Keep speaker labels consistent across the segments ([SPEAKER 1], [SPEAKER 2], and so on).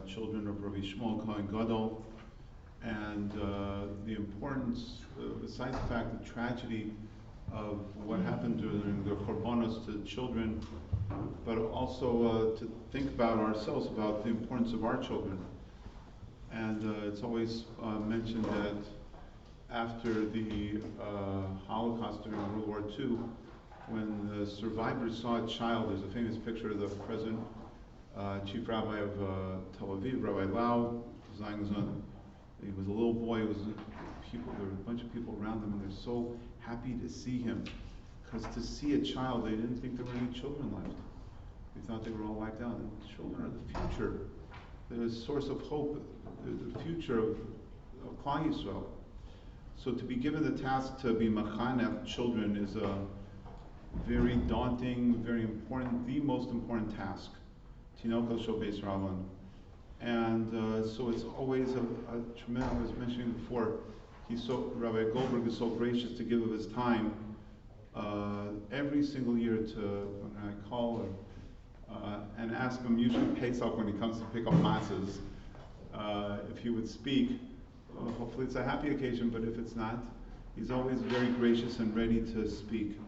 [SPEAKER 1] children of Rabbi Shmuel Cohen Gadol, and the importance, besides the fact, the tragedy of what happened during the korbanos to children, but also to think about ourselves, about the importance of our children. And it's always mentioned that after the Holocaust during World War II, when the survivors saw a child, there's a famous picture of the present Chief Rabbi of Tel Aviv, Rabbi Lau. He was a little boy. There were a bunch of people around him, and they're so happy to see him. Because to see a child, they didn't think there were any children left. They thought they were all wiped out. And children are the future, the source of hope, the future of Klal Yisrael. So to be given the task to be machanech children is a very daunting, very important, the most important task. Tinoko shel beis Rabban. And so it's always a tremendous, I was mentioning before, Rabbi Goldberg is so gracious to give of his time every single year when I call and ask him, usually Pesach when he comes to pick up matzahs, if he would speak. Hopefully it's a happy occasion, but if it's not, he's always very gracious and ready to speak.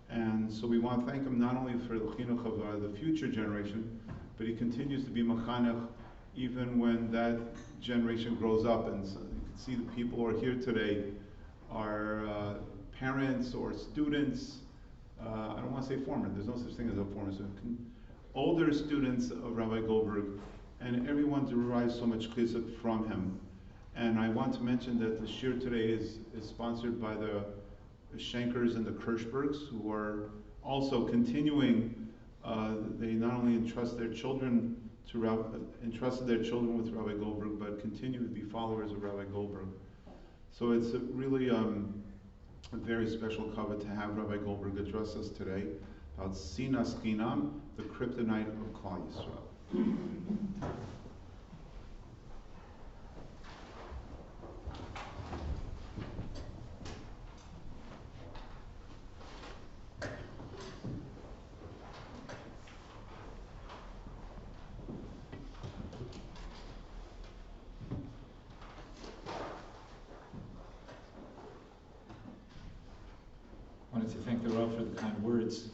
[SPEAKER 1] And so we want to thank him not only for the chinuch of the future generation, but he continues to be machanech even when that generation grows up. And so you can see the people who are here today are parents or students. I don't want to say former, there's no such thing as a former student. Older students of Rabbi Goldberg, and everyone derives so much chizuk from him. And I want to mention that the shir today is sponsored by the Schenkers and the Kirschbergs, who are also continuing. They not only entrusted their children with Rabbi Goldberg, but continue to be followers of Rabbi Goldberg. So it's really a very special cover to have Rabbi Goldberg address us today about Sinas Chinam, the Kryptonite of Klal Yisrael.
[SPEAKER 2] I wanted to thank the Rav for the kind words.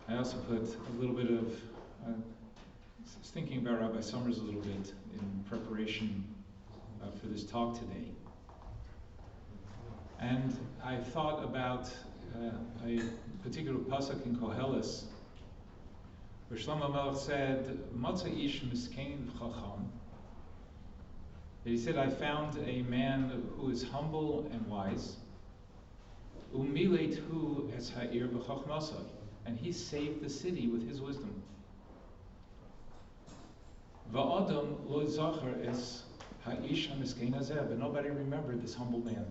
[SPEAKER 2] I also put a little bit of, I was thinking about Rabbi Summers a little bit in preparation for this talk today. And I thought about a particular pasuk in Koheles, where Shlomo Melech said, "Matza ish miskein v'chacham." That he said, "I found a man who is humble and wise, umilet hu es ha'ir b'chachmasai," and he saved the city with his wisdom. Va'adam lo zachar es ha'ish ha'miskein hazeh, but nobody remembered this humble man.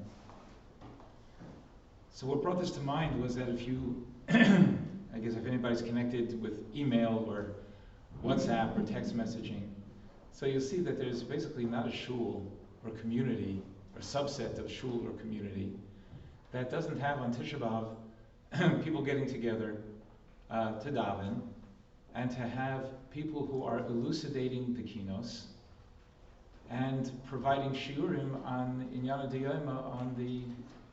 [SPEAKER 2] So what brought this to mind was that if you, I guess if anybody's connected with email or WhatsApp or text messaging, so you'll see that there's basically not a shul or community or subset of shul or community that doesn't have on Tisha B'Av people getting together to daven and to have people who are elucidating the kinos and providing shiurim on Inyana D'Yoma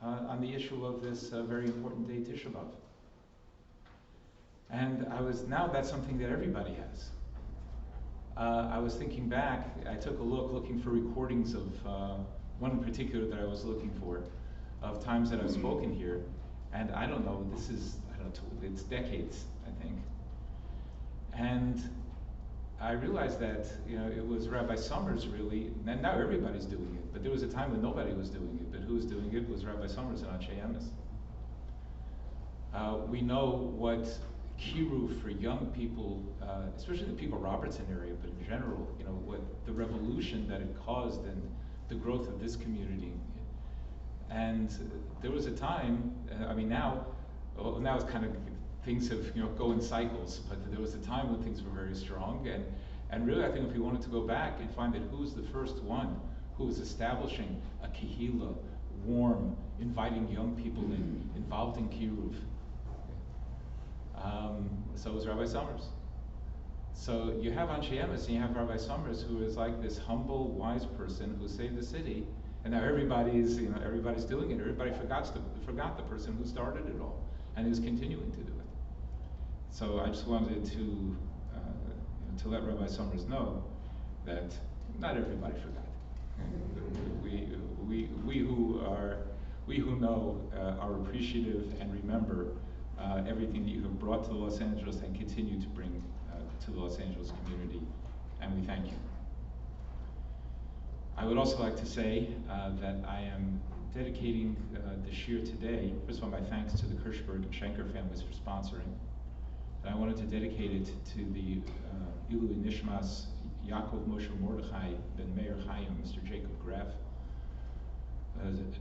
[SPEAKER 2] on the issue of this very important day, Tisha B'Av. And now that's something that everybody has. I was thinking back, I took a look looking for recordings of one in particular that I was looking for, of times that I've spoken here, and I don't know, it's decades, I think. And I realized that, it was Rabbi Summers really, and now everybody's doing it, but there was a time when nobody was doing it, but who was doing it was Rabbi Summers and Anshe Emes. We know what kiruv for young people, especially the Pico Robertson area, but in general, what the revolution that it caused and the growth of this community. And there was a time, now it's kind of, things have, go in cycles, but there was a time when things were very strong. And really, I think if we wanted to go back and find that who's the first one who was establishing a kehila, warm, inviting young people involved in kiruv. So it was Rabbi Summers. So you have Anshe Emes and you have Rabbi Summers, who is like this humble, wise person who saved the city, and now everybody's doing it. Everybody forgot the person who started it all, and is continuing to do it. So I just wanted to let Rabbi Summers know that not everybody forgot. We who know are appreciative and remember everything that you have brought to Los Angeles and continue to bring to the Los Angeles community, and we thank you. I would also like to say that I am dedicating the shir today. First of all, my thanks to the Kirschberg and Schenker families for sponsoring. And I wanted to dedicate it to the Ilui Nishmas Yaakov Moshe Mordechai Ben Meir Chaim, Mr. Jacob Graf,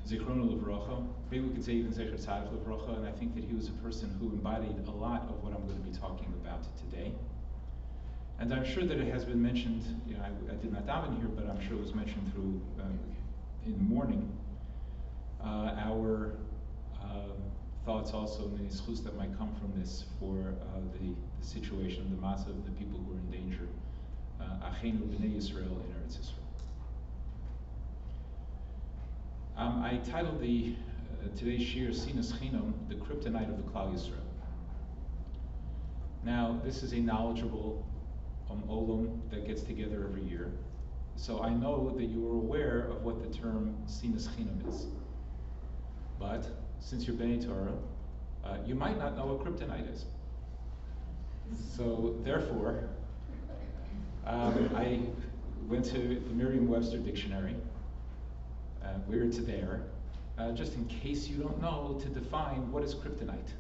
[SPEAKER 2] Zichrono Livrocha. Maybe we could say even Zecher Tzaddik Livrocha, and I think that he was a person who embodied a lot of what I'm going to be talking about today. And I'm sure that it has been mentioned, I did not daven here, but I'm sure it was mentioned through in the morning. Our thoughts also in the schus that might come from this for the situation, the mass of the people who are in danger. Achenu b'nei Yisrael in Eretz Yisrael. I titled today's shir Sinas Chinam, the Kryptonite of the Klal Yisrael. Now, this is a knowledgeable olam that gets together every year. So I know that you are aware of what the term Sinas Chinam is. But since you're Bnei Torah, you might not know what Kryptonite is. So therefore, I went to the Merriam-Webster dictionary, where it's there, just in case you don't know, to define what is Kryptonite.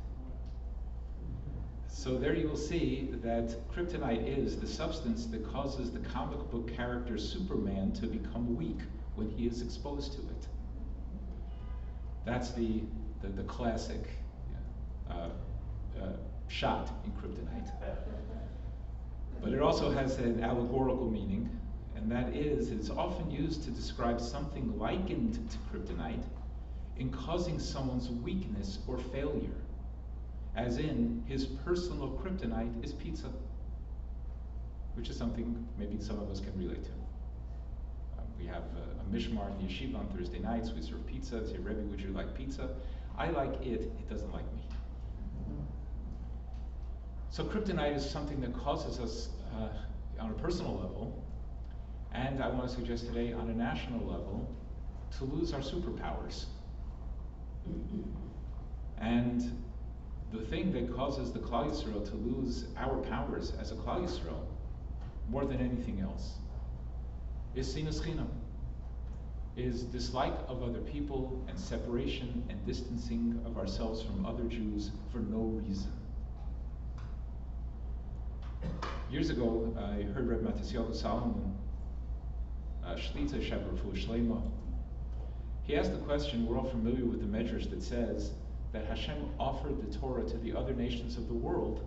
[SPEAKER 2] So there you will see that Kryptonite is the substance that causes the comic book character Superman to become weak when he is exposed to it. That's the classic shot in Kryptonite. But it also has an allegorical meaning, and that is it's often used to describe something likened to Kryptonite in causing someone's weakness or failure. As in, his personal kryptonite is pizza, which is something maybe some of us can relate to. We have a mishmar in the yeshiva on Thursday nights. We serve pizza. Say, Rabbi, would you like pizza? I like it. It doesn't like me. So kryptonite is something that causes us on a personal level, and I want to suggest today on a national level, to lose our superpowers. And the thing that causes the Klal Yisrael to lose our powers as a Klal Yisrael, more than anything else, is Sinas Chinam, is dislike of other people and separation and distancing of ourselves from other Jews for no reason. Years ago, I heard Rabbi Matisyahu Solomon, Shlita Shabrafu Shlema. He asked the question, we're all familiar with the measures that says that Hashem offered the Torah to the other nations of the world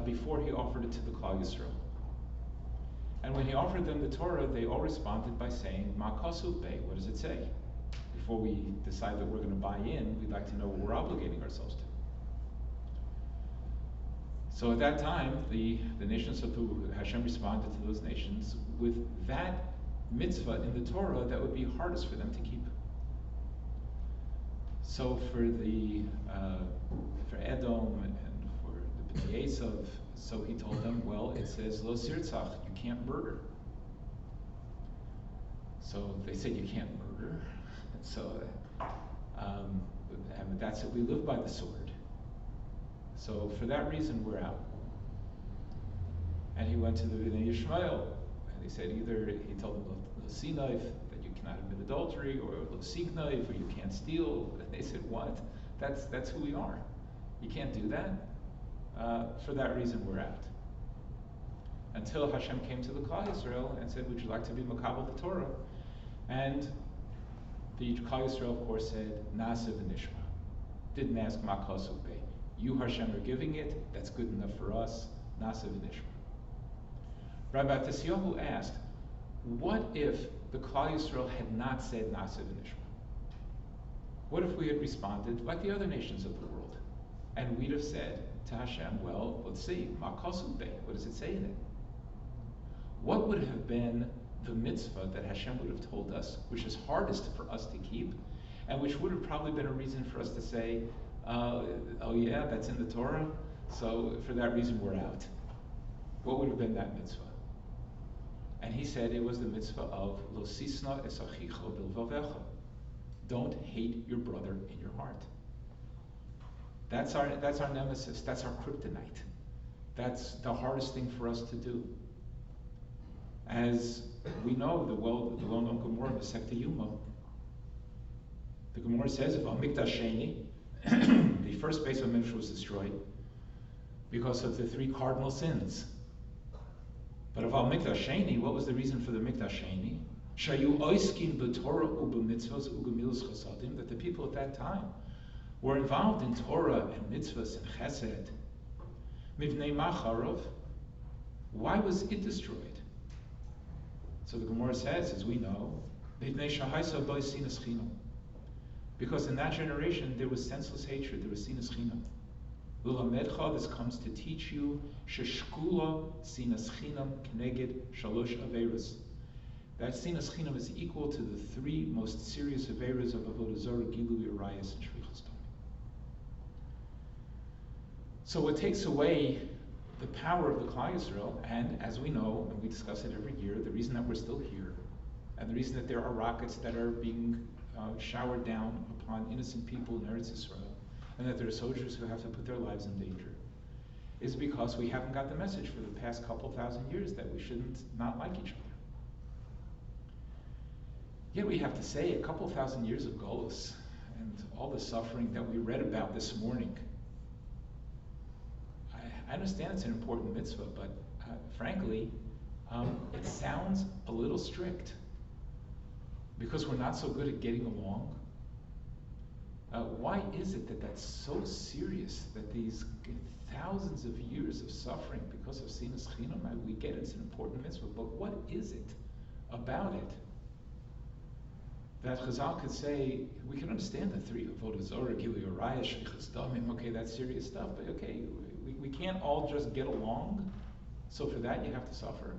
[SPEAKER 2] before he offered it to the Klal Yisrael. And when he offered them the Torah, they all responded by saying, Ma kasu be, what does it say? Before we decide that we're going to buy in, we'd like to know what we're obligating ourselves to. So at that time, the nations of Hashem responded to those nations with that mitzvah in the Torah that would be hardest for them to keep. So for Edom and for the Bnei Esav, so he told them, well, it says lo sirtzach, you can't murder. So they said you can't murder. So and that's it. We live by the sword. So for that reason, we're out. And he went to the Bnei Yishmael, and he said either he told them lo sinayf, that you cannot commit adultery, or lo signayf, or you can't steal. And they said, what? That's who we are. You can't do that. For that reason, we're out. Until Hashem came to the Klal Yisrael and said, would you like to be makabel the Torah? And the Klal Yisrael, of course, said, Na'aseh v'nishma. Didn't ask ma kasu be. You, Hashem, are giving it. That's good enough for us. Na'aseh v'nishma. Rabbi Tisha asked, what if the Klal Yisrael had not said Na'aseh v'nishma? What if we had responded like the other nations of the world? And we'd have said, to Hashem, well, let's see, Ma Kosub Be, what does it say in it? What would have been the mitzvah that Hashem would have told us, which is hardest for us to keep, and which would have probably been a reason for us to say, oh yeah, that's in the Torah, so for that reason we're out. What would have been that mitzvah? And he said it was the mitzvah of Lo sisna es achicha bilvavecha. Don't hate your brother in your heart. That's our nemesis. That's our kryptonite. That's the hardest thing for us to do. As we know, the well-known Gemara, the Sekta Yuma, the Gemara says, if Mikdash Sheni, the first base of Mikdash was destroyed because of the 3 cardinal sins. But of Mikdash Sheni, what was the reason for the Mikdash Sheni? Shayu oiskin b'Torah u'b'mitzvos u'gemilas chasadim, that the people at that time were involved in Torah and mitzvahs and chesed. Mivnei macharov, why was it destroyed? So the Gemara says, as we know, Mivnei shahaisa by Sinas Chinam, because in that generation there was senseless hatred, there was Sinas Chinam. L'lamedcha, this comes to teach you, sheshkula Sinas Chinam k'neged shalosh averas. That Sinas Chinam is equal to the 3 most serious averas of Avodah Zarah, Gilui Arayos, and Shvichas Damim. So what takes away the power of the Klal Yisrael, and as we know, and we discuss it every year, the reason that we're still here, and the reason that there are rockets that are being showered down upon innocent people in Eretz Yisrael, and that there are soldiers who have to put their lives in danger, is because we haven't got the message for the past couple thousand years that we shouldn't not like each other. Yet we have to say, a couple thousand years of Golus and all the suffering that we read about this morning, I understand it's an important mitzvah, but frankly, it sounds a little strict because we're not so good at getting along. Why is it that that's so serious, that these thousands of years of suffering because of Sinas Chinam, we get it's an important mitzvah, but what is it about it that Chazal could say, we can understand the 3, Avodah Zarah, Gilui Arayos, Shvichas Damim, okay, that's serious stuff, but okay, we can't all just get along, so for that you have to suffer.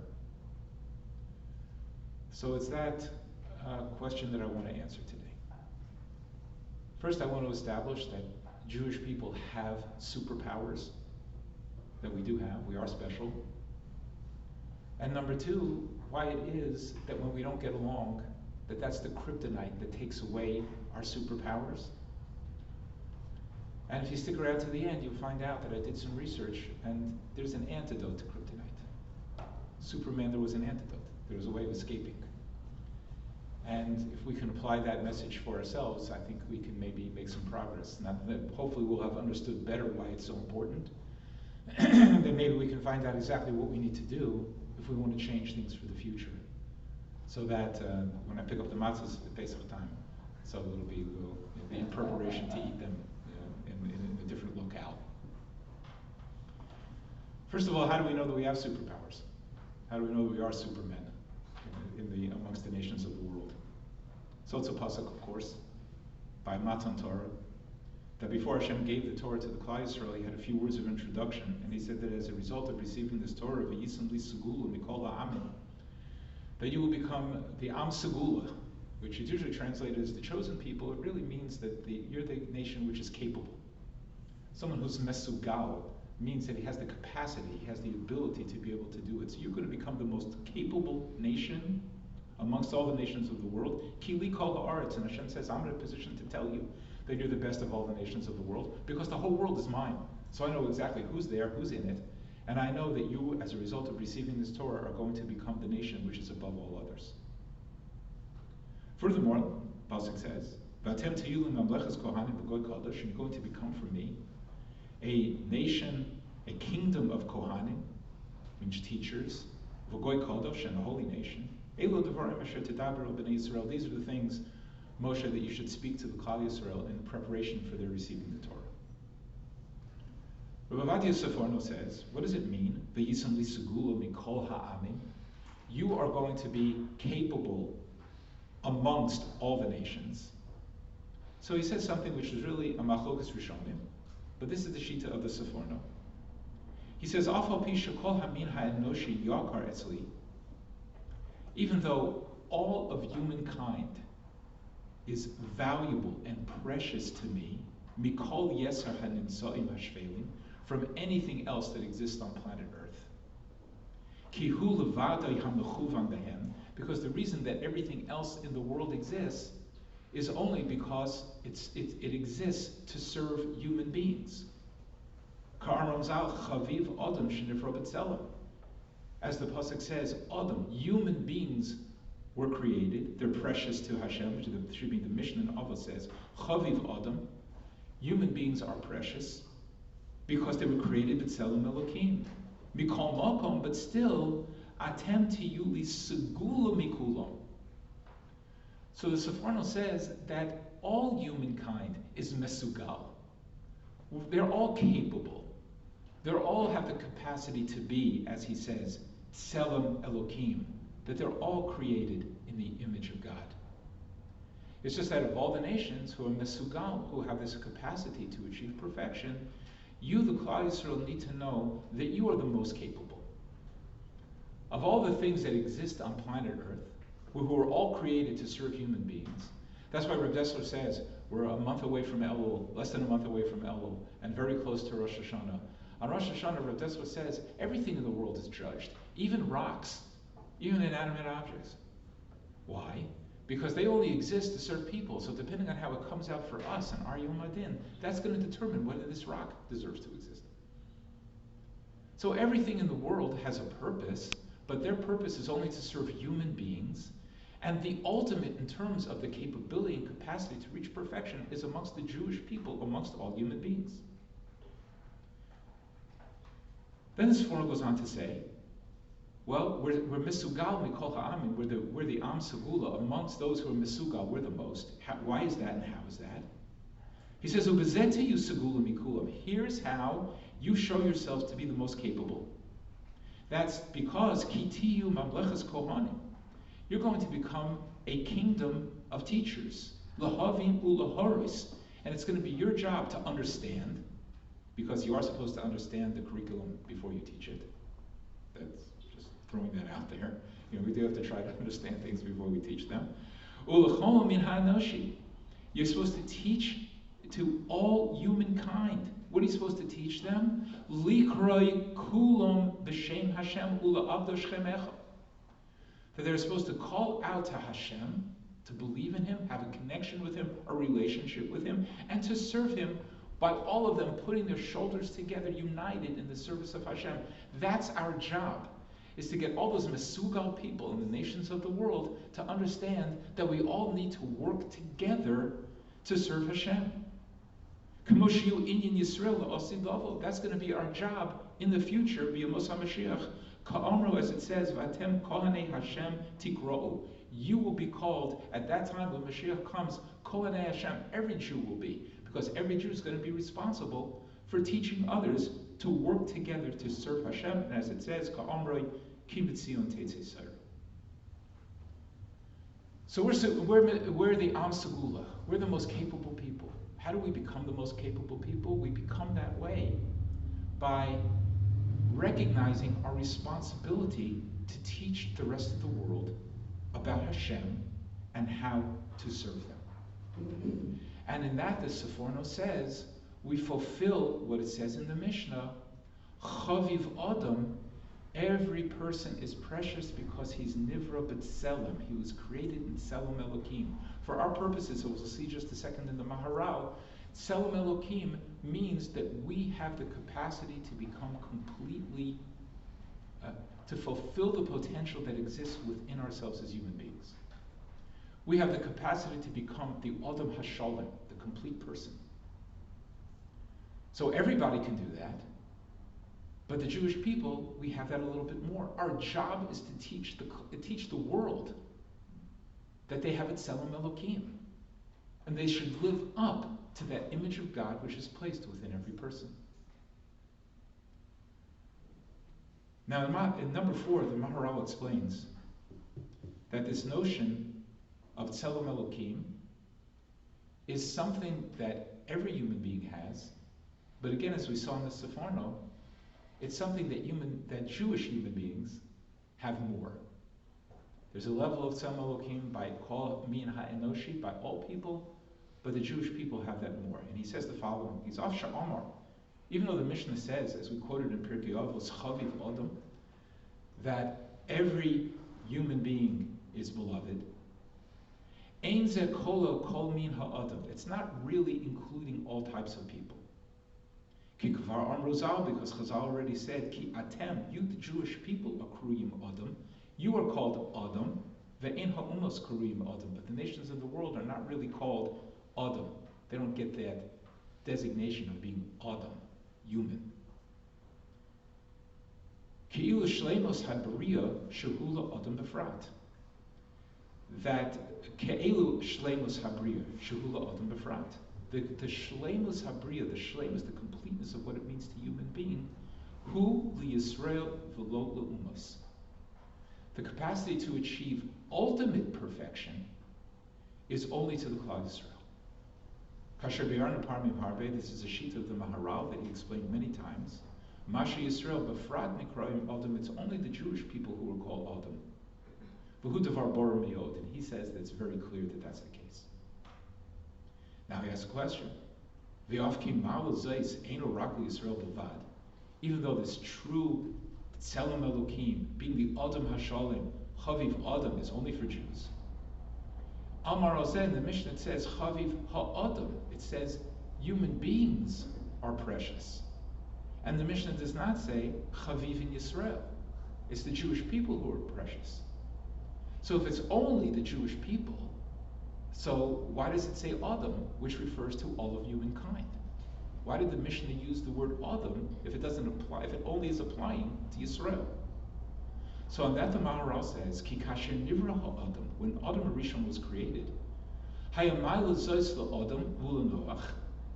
[SPEAKER 2] So it's that question that I want to answer today. First, I want to establish that Jewish people have superpowers, that we do have, we are special. And number 2, why it is that when we don't get along, that's the kryptonite that takes away our superpowers. And if you stick around to the end, you'll find out that I did some research, and there's an antidote to kryptonite. Superman, there was an antidote. There was a way of escaping. And if we can apply that message for ourselves, I think we can maybe make some progress. Hopefully we'll have understood better why it's so important. Then maybe we can find out exactly what we need to do if we want to change things for the future. So that when I pick up the matzahs at Pesach time, so it'll be in preparation to eat them in a different locale. First of all, how do we know that we have superpowers? How do we know that we are supermen amongst the nations of the world? So it's a pasuk, of course, by Matan Torah, that before Hashem gave the Torah to the Klal Yisrael, he had a few words of introduction, and he said that as a result of receiving this Torah, v'yisam li segula mikol ha'amim, that you will become the Am Segula, which is usually translated as the chosen people. It really means that you're the nation which is capable. Someone who's mesugal means that he has the capacity, he has the ability to be able to do it. So you're going to become the most capable nation amongst all the nations of the world. Kili kol ha'aretz, and Hashem says, I'm in a position to tell you that you're the best of all the nations of the world, because the whole world is mine. So I know exactly who's there, who's in it, and I know that you, as a result of receiving this Torah, are going to become the nation which is above all others. Furthermore, Pasuk says, "V'atem teyulim mamlechas kohanim v'goy kadosh," and you're going to become for me a nation, a kingdom of kohanim, means teachers, v'goy kadosh, and a holy nation. Elo devarim asher tedaber b'nei Yisrael. These are the things, Moshe, that you should speak to the Klal Yisrael in preparation for their receiving the Torah. Rabbi Seforno says, what does it mean? V'yisam li segula mikol ha'amim. You are going to be capable amongst all the nations. So he says something which is really a machlokas rishonim, but this is the shita of the Seforno. He says, "Afal pi shekol hamin ha'enoshi yakar etzli," even though all of humankind is valuable and precious to me, mikol yeser hanimtzoim hashvelim, from anything else that exists on planet Earth. Ki hu levadai hamechuvan behem, because the reason that everything else in the world exists is only because it exists to serve human beings. As the pasuk says, Adam, human beings were created. They're precious to Hashem, which should be the Mishnah in Avos says, Chaviv Adam. Human beings are precious because they were created b'tzelem Elokim. Mikol makom, but still, atem tiyuli segula mikulam. So the Seforno says that all humankind is mesugal. They're all capable. They all have the capacity to be, as he says, tselem Elokim, that they're all created in the image of God. It's just that of all the nations who are mesugal, who have this capacity to achieve perfection, you, the Klal Yisrael, need to know that you are the most capable. Of all the things that exist on planet Earth, who are all created to serve human beings, that's why Reb Dessler says we're a month away from Elul, less than a month away from Elul, and very close to Rosh Hashanah. On Rosh Hashanah, Reb Dessler says everything in the world is judged, even rocks, even inanimate objects. Why? Because they only exist to serve people. So depending on how it comes out for us and our Yom Adin, that's going to determine whether this rock deserves to exist. So everything in the world has a purpose, but their purpose is only to serve human beings. And the ultimate in terms of the capability and capacity to reach perfection is amongst the Jewish people, amongst all human beings. Then this Sforno goes on to say, well, we're misugal mikol ha'amin, we're the am segula, amongst those who are misugal, we're the most. Why is that and how is that? He says, ubezete you segula mikulam, here's how you show yourselves to be the most capable. That's because kitiyu mamlechas kohanim, you're going to become a kingdom of teachers, lahavim ulahoris, and it's going to be your job to understand, because you are supposed to understand the curriculum before you teach it. That's just throwing that out there. You know, we do have to try to understand things before we teach them. Ulachol min ha'anoshi, you're supposed to teach to all humankind. What are you supposed to teach them? Likroi kulam b'shem Hashem ula'avdo shchem echa. That they're supposed to call out to Hashem, to believe in Him, have a connection with Him, a relationship with Him, and to serve Him by all of them putting their shoulders together, united in the service of Hashem. That's our job, is to get all those mesugal people in the nations of the world to understand that we all need to work together to serve Hashem. Yisrael, that's going to be our job in the future, b'yamos HaMashiach. Ka'amro, as it says, Vatem Kohanei Hashem Tikra'u. You will be called, at that time when Mashiach comes, Kohanei Hashem, every Jew will be, because every Jew is going to be responsible for teaching others to work together to serve Hashem, and as it says, Ka'amro Ki B'tzion Teitzei Sar. So we're the Am Segula. We're the most capable people. How do we become the most capable people? We become that way by recognizing our responsibility to teach the rest of the world about Hashem and how to serve them. And in that, the Seforno says, we fulfill what it says in the Mishnah, Chaviv Adam, every person is precious because he's Nivra B'Tselem. He was created in Tselem Elokim. For our purposes, so we'll see just a second in the Maharal, Tselem Elokim means that we have the capacity to become completely, to fulfill the potential that exists within ourselves as human beings. We have the capacity to become the Adam HaShalem, the complete person. So everybody can do that, but the Jewish people, we have that a little bit more. Our job is to teach the world that they have a Tselem Elokim, and they should live up to that image of God which is placed within every person. Now, in number 4, the Maharal explains that this notion of Tselem Elokim is something that every human being has, but again, as we saw in the Seforno, It's something that Jewish human beings have more. There's a level of Tzem Elokim by Kol Min HaEnoshi, by all people, but the Jewish people have that more. And he says the following, he's Af Sha'amar, even though the Mishnah says, as we quoted in Pirkei Avos, Chaviv Adam, that every human being is beloved, Ein Ze Kolo Kol Min HaAdam, it's not really including all types of people. Ki Kvar Amru Zal, because Chazal already said, Ki Atem, you the Jewish people, Akruyim Adam, you are called Adam, Ve'en Ha'umos Kruyim Adam, but the nations of the world are not really called Adam. They don't get that designation of being Adam, human. Ki'ilu Shleimus HaBriya Shehula Adam Befrat. That Ke'elu Shleimus HaBriya Shehula Adam Befrat. The Shleimus HaBriya, the Shleimus, the completeness of what it means to human being, Hu Yisrael V'lo L'umas. The capacity to achieve ultimate perfection is only to the Klal Yisrael. Kasher B'yarnu Parmim Harbe, this is a sheet of the Maharal that he explained many times. Masha Yisrael B'frat Nikrayim Adam, it's only the Jewish people who are called Adam. V'hu Devar Bor Me'od, and he says that it's very clear that that's the case. Now he asks a question. V'yafkim Ma'al Zeis Eino Rak Yisrael B'vad, even though this true Tzelem Elokim, being the Adam Hashalim, Chaviv Adam, is only for Jews. Amar Ozeh, in the Mishnah it says Chaviv HaAdam. It says human beings are precious. And the Mishnah does not say Chaviv in Yisrael. It's the Jewish people who are precious. So if it's only the Jewish people, so why does it say Adam, which refers to all of humankind? Why did the Mishnah use the word Adam if it doesn't apply, if it only is applying to Yisrael? So on that the Maharal says, Ki kasher nivra ha'adam, when Adam Rishon was created, hayamayla zois la'adam v'lanoach,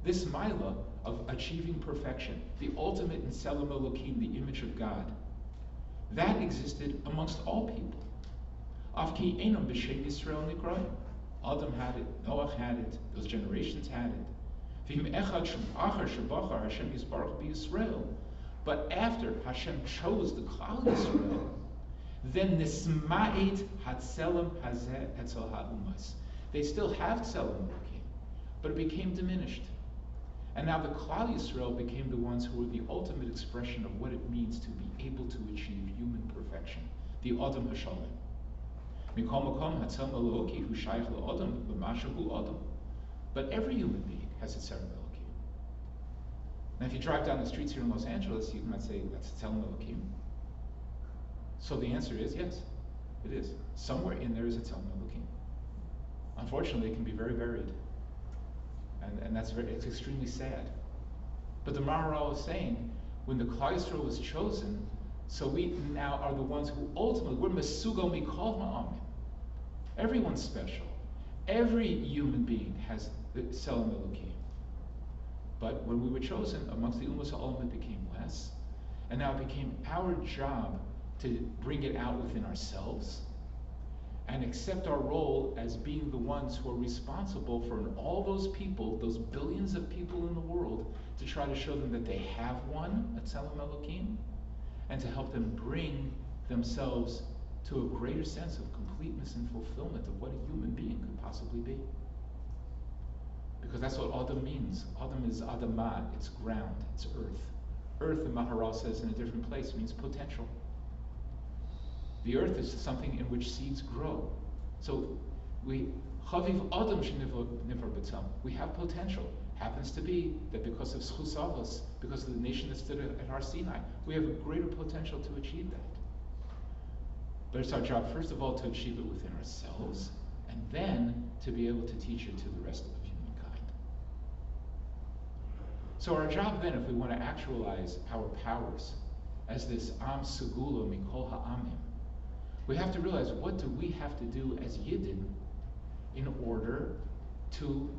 [SPEAKER 2] this maila of achieving perfection, the ultimate in Tzelem Elokim, the image of God, that existed amongst all people. Av ki enam b'shem Yisrael nikrayim. Adam had it, Noach had it, those generations had it. But after Hashem chose the Klal Yisrael, then Nisma'it Hatzelem Hazeh Etzel Ha'umas. They still have Tzelem Elokim, but it became diminished. And now the Klal Yisrael became the ones who were the ultimate expression of what it means to be able to achieve human perfection, the Adam Hashalim. Mikol Makom Hatzelem Eloki Hu Shaykh LaAdam B'Mashahu Adam. But every human being has a Tzelem Elokim. Now if you drive down the streets here in Los Angeles, you might say, that's a Tzelem Elokim. So the answer is yes, it is. Somewhere in there is a Tzelem Elokim. Unfortunately, it can be very varied. And it's extremely sad. But the Maharal is saying, when the Klal Yisrael was chosen, so we now are the ones who ultimately, we're Mesugo Mikol Ha'amim. Everyone's special. Every human being has the Tzelem Elokim. But when we were chosen, amongst the Ummos Ha'olam, it became less. And now it became our job to bring it out within ourselves and accept our role as being the ones who are responsible for all those people, those billions of people in the world, to try to show them that they have one, a Tzelem Elokim, and to help them bring themselves to a greater sense of completeness and fulfillment of what a human being could possibly be. Because that's what Adam means. Adam is Adamah, it's ground, it's earth. Earth, the Maharal says in a different place, means potential. The earth is something in which seeds grow. So Chaviv Adam Shenivar B'Tzam, we have potential. Happens to be that because of Schus Avos, because of the nation that stood at Har Sinai, we have a greater potential to achieve that. But it's our job, first of all, to achieve it within ourselves, and then to be able to teach it to the rest of humankind. So our job then, if we want to actualize our powers as this Am Segula Mikol Ha'amim, we have to realize, what do we have to do as Yidden in order to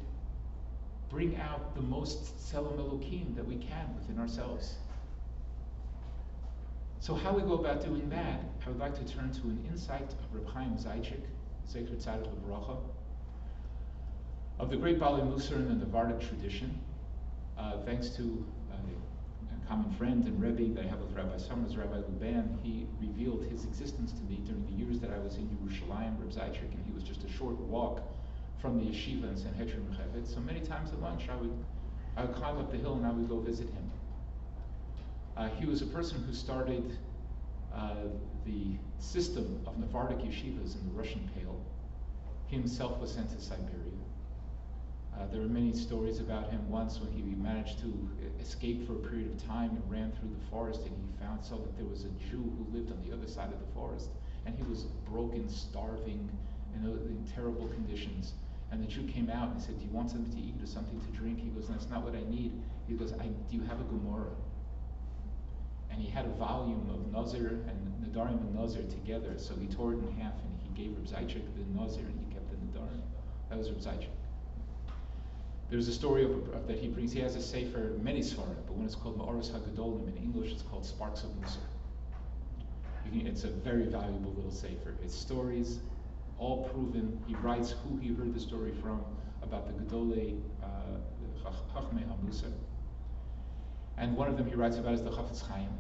[SPEAKER 2] bring out the most Tzelem Elokim that we can within ourselves? So how we go about doing that, I would like to turn to an insight of Reb Chaim Zaychik, Zecher Tzaddik L'Bracha, of the great Bali Musar in the Navardic tradition, thanks to common friend and Rabbi that I have with Rabbi Summers, Rabbi Luban, he revealed his existence to me during the years that I was in Yerushalayim, Reb Zaychik, and he was just a short walk from the yeshiva in Sanhedrin Mechevet. So many times at lunch I would climb up the hill and I would go visit him. He was a person who started the system of Sephardic yeshivas in the Russian Pale. He himself was sent to Siberia. There are many stories about him. Once when he managed to escape for a period of time and ran through the forest, and he saw that there was a Jew who lived on the other side of the forest, and he was broken, starving, in terrible conditions. And the Jew came out and said, "Do you want something to eat or something to drink?" He goes, "That's not what I need." He goes, "Do you have a Gemara?" And he had a volume of Nazir and Nadarim and Nazir together, so he tore it in half and he gave Reb Zaychik the Nazir and he kept the Nadarim. That was Reb Zaychik. There's a story that he brings. He has a sefer, many svarim, but one is called Ma'oros HaGedolim. In English, it's called Sparks of Musar. It's a very valuable little sefer. It's stories, all proven. He writes who he heard the story from about the Gedolei Chachmei HaMusar. And one of them he writes about is the Chafetz Chaim.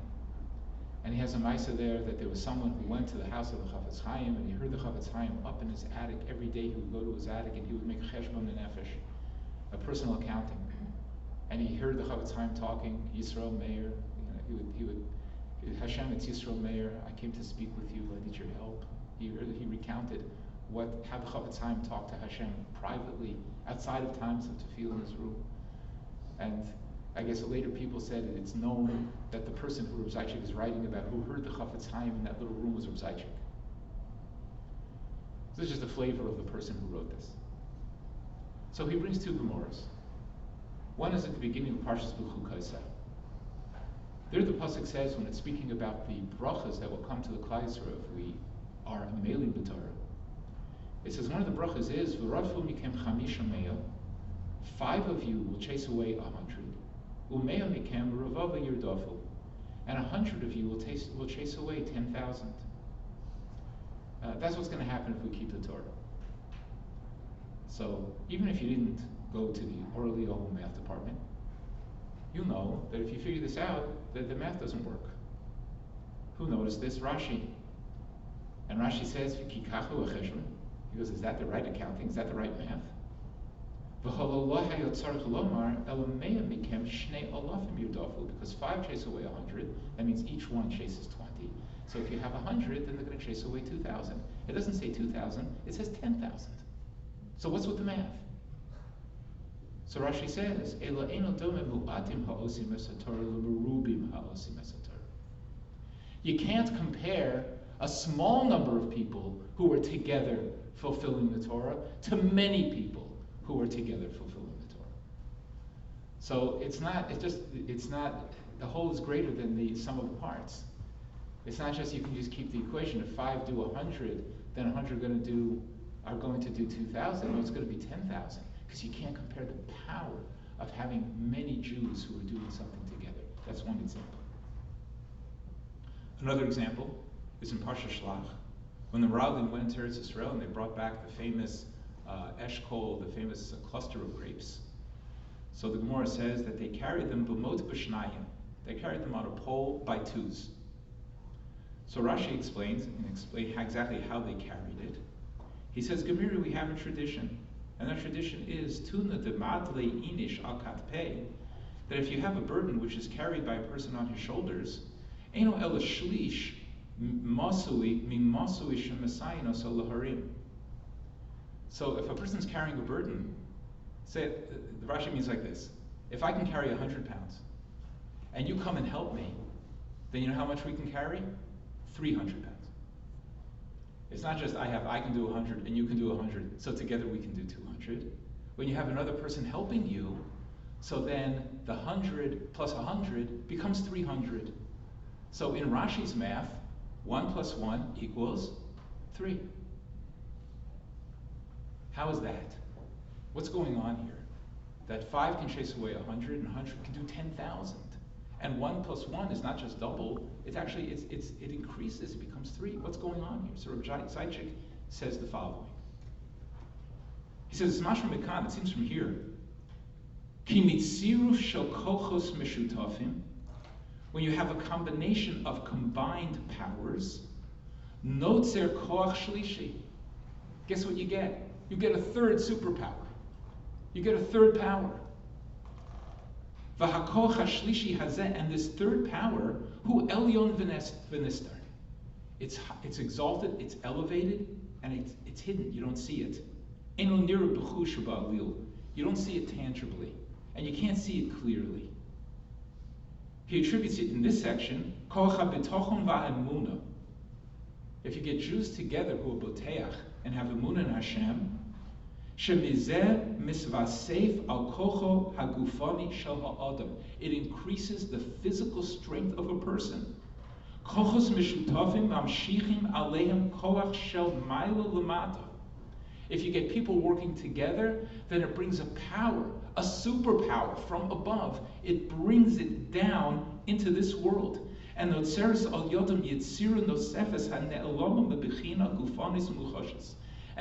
[SPEAKER 2] And he has a Maisa there that there was someone who went to the house of the Chafetz Chaim, and he heard the Chafetz Chaim up in his attic. Every day he would go to his attic and he would make cheshbon nefesh, a personal accounting. And he heard the Chafetz Chaim talking, Yisrael Meir, he would Hashem, it's Yisrael Meir, I came to speak with you, I need your help. He recounted how the Chafetz Chaim talked to Hashem privately, outside of times of tefillah in his room. And I guess later people said it's known that the person who Reb Zaychik is writing about, who heard the Chafetz Chaim in that little room, was Reb Zaychik. This is just a flavor of the person who wrote this. So he brings two Gemaras. One is at the beginning of Parshas B'chukaisa. There the pasuk says, when it's speaking about the brachas that will come to the Klal Yisrael if we are amelim b'Torah, it says one of the brachas is v'radfu mikem chamisha meya, 5 of you will chase away 100, umeya mikem ravava yirdafu, and 100 of you will chase away 10,000. That's what's going to happen if we keep the Torah. So even if you didn't go to the orally old math department, you know that if you figure this out, that the math doesn't work. Who noticed this? Rashi. And Rashi says, he goes, is that the right accounting? Is that the right math? Because 5 chase away 100, that means each one chases 20. So if you have 100, then they're going to chase away 2,000. It doesn't say 2,000, it says 10,000. So what's with the math? So Rashi says, you can't compare a small number of people who are together fulfilling the Torah to many people who are together fulfilling the Torah. So it's not, the whole is greater than the sum of the parts. It's not just you can just keep the equation. If 5 do 100, then 100 are going to do 2,000. No, it's going to be 10,000. Because you can't compare the power of having many Jews who are doing something together. That's one example. Another example is in Parsha Shlach, when the Raglim went to Eretz Yisrael and they brought back the famous eshkol, the famous cluster of grapes. So the Gemara says that they carried them b'mot b'shnayim. They carried them on a pole by 2s. So Rashi explains exactly how they carried it. He says, Gemiri, we have a tradition. And that tradition is tuna de madle inish al katpei, that if you have a burden which is carried by a person on his shoulders, eno el shlish masui mi masui shemasayinos al laharim. So if a person's carrying a burden, say the Rashi means like this: if I can carry 100 pounds, and you come and help me, then you know how much we can carry? 300 pounds. It's not just I can do 100 and you can do 100, so together we can do 200. When you have another person helping you, so then the 100 plus 100 becomes 300. So in Rashi's math, 1 plus 1 equals 3. How is that? What's going on here? That 5 can chase away 100 and 100 can do 10,000. And 1 plus 1 is not just double, it's actually, it increases, it becomes 3. What's going on here? So Rabbi Zaychik says the following. He says, it's mashma mekan, it seems from here, Ki mitziruf shel kochos meshutafim, when you have a combination of combined powers, notzer koach shlishi. Guess what you get? You get a third superpower. You get a third power. V'hakoach hashlishi hazeh, and this third power, hu elyon v'nistar. It's exalted, it's elevated, and it's hidden. You don't see it. Eno nira b'chush ba'alil. You don't see it tangibly, and you can't see it clearly. He attributes it in this section, koach ha'betochon va'emuna. If you get Jews together who are boteach and have emunah in Hashem, shemizeh misvasef al kocho hagufani shel ha'adam. It increases the physical strength of a person. Kochos mishutafim mamshichim aleim koach shel maila lamata. If you get people working together, then it brings a power, a superpower from above. It brings it down into this world. And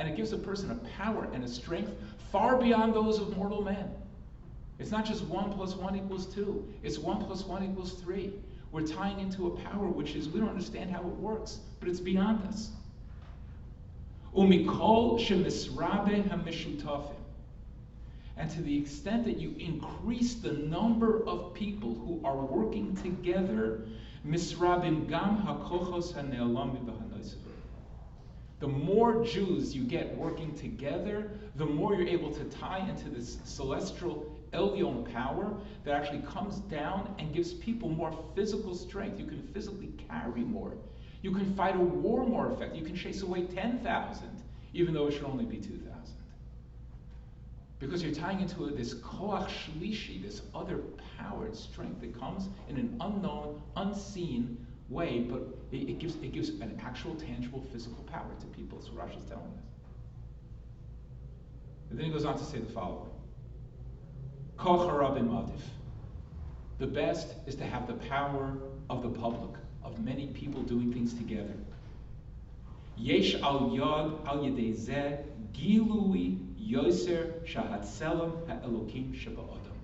[SPEAKER 2] it gives a person a power and a strength far beyond those of mortal men. It's not just 1 + 1 = 2. It's 1 + 1 = 3. We're tying into a power which is, we don't understand how it works, but it's beyond us. Umikol shemisrabe hamishutafim. And to the extent that you increase the number of people who are working together, misrabim gam hakochos hane'olami v'hanoisavim. The more Jews you get working together, the more you're able to tie into this celestial Elyon power that actually comes down and gives people more physical strength. You can physically carry more. You can fight a war more effectively. You can chase away 10,000, even though it should only be 2,000. Because you're tying into this koach shlishi, this other powered strength that comes in an unknown, unseen way, but it gives an actual, tangible, physical power to people. That's what Rashi's telling us. And then he goes on to say the following. Koach harabim adif. The best is to have the power of the public, of many people doing things together. Yesh al yad al yedei zeh gilui yoser shahatzelam ha'elokim sheba'adam.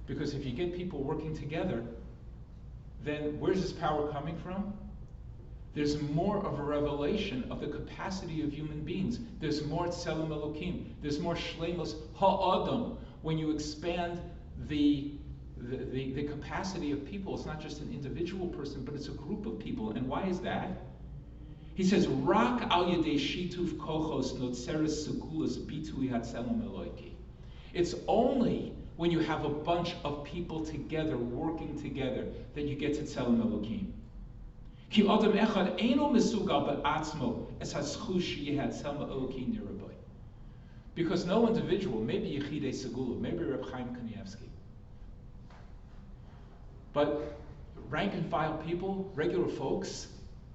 [SPEAKER 2] Because if you get people working together, then where's this power coming from? There's more of a revelation of the capacity of human beings. There's more tzelem elokim. There's more shleimus ha'adam. When you expand the capacity of people, it's not just an individual person, but it's a group of people. And why is that? He says, "Rak al yedei shituf kochos notzeres segulas bitui hatzelem eloiki." It's only when you have a bunch of people together, working together, that you get to tzelem elokim. Ki adam echad eino mesugal ba'atzmo es haschus sheyeh tzelem elokim nirabai. Because no individual, maybe Yechidei Segula, maybe Reb Chaim Kanievsky, but rank and file people, regular folks,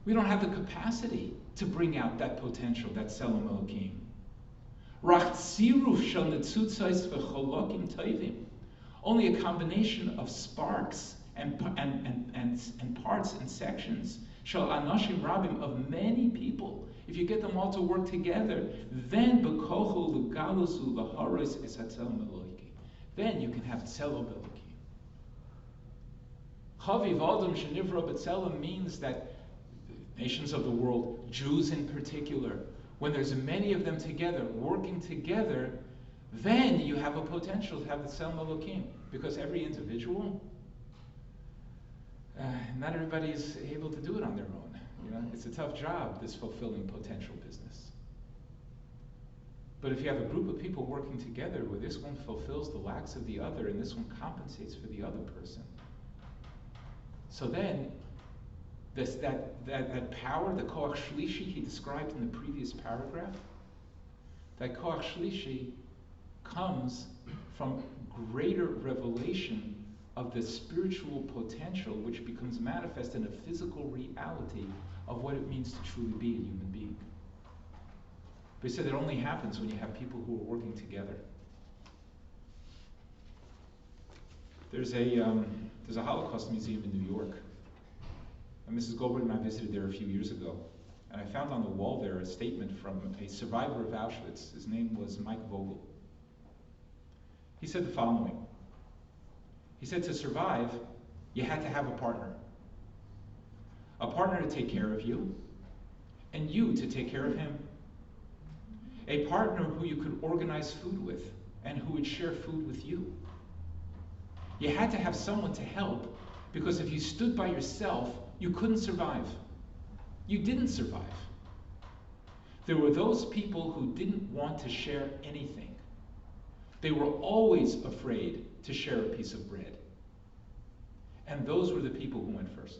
[SPEAKER 2] we don't have the capacity to bring out that potential, that Tzelem Elokim. Rach tziruf shel netzutzos v'cholokim tovim. Only a combination of sparks and parts and sections shel anashim rabim, of many people. If you get them all to work together, then b'kocho l'galusu l'haros es hatzelem eloki. Then you can have tzelem eloki. Chaviv adam shenivra b'tzelem means that nations of the world, Jews in particular, when there's many of them together, working together, then you have a potential to have the tzelem elokim. Because every individual, not everybody is able to do it on their own. You know, it's a tough job, this fulfilling potential business. But if you have a group of people working together where this one fulfills the lacks of the other and this one compensates for the other person, so then that power, the koach shlishi he described in the previous paragraph, that koach shlishi comes from greater revelation of the spiritual potential which becomes manifest in a physical reality of what it means to truly be a human being. But he said it only happens when you have people who are working together. There's a Holocaust museum in New York. And Mrs. Goldberg and I visited there a few years ago. And I found on the wall there a statement from a survivor of Auschwitz. His name was Mike Vogel. He said the following. He said, to survive, You had to have a partner. A partner to take care of you, and you to take care of him. A partner who you could organize food with, and who would share food with you. You had to have someone to help, because if you stood by yourself, you couldn't survive. You didn't survive. There were those people who didn't want to share anything. They were always afraid to share a piece of bread. And those were the people who went first.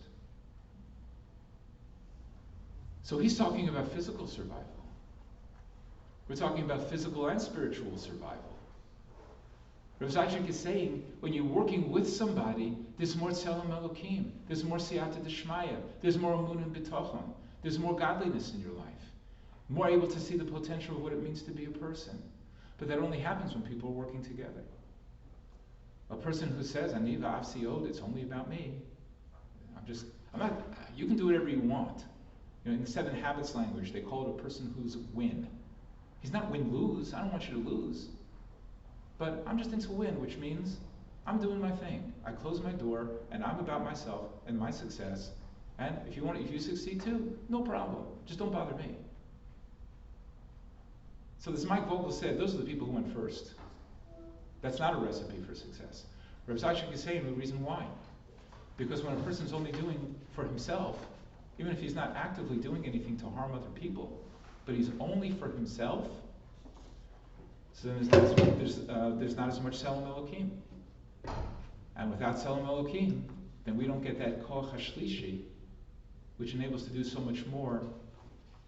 [SPEAKER 2] So he's talking about physical survival. We're talking about physical and spiritual survival. Rav Zaitchik is saying, when you're working with somebody, there's more tzelem elokim, there's more siyata d'shmaya, there's more amun and bitachon, there's more godliness in your life, more able to see the potential of what it means to be a person. But that only happens when people are working together. A person who says, "Ani v'afsi od," it's only about me. I'm not. You can do whatever you want. You know, in the 7 Habits language, they call it a person who's win. He's not win-lose. I don't want you to lose. But I'm just into win, which means I'm doing my thing. I close my door, and I'm about myself and my success. And if you succeed too, no problem. Just don't bother me. So as Mike Vogel said, those are the people who went first. That's not a recipe for success. Rav Zaitchik is saying the reason why. Because when a person's only doing for himself, even if he's not actively doing anything to harm other people, but he's only for himself, so then there's not as much Tzelem Elokim. And without Tzelem Elokim, then we don't get that Koach HaShlishi, which enables us to do so much more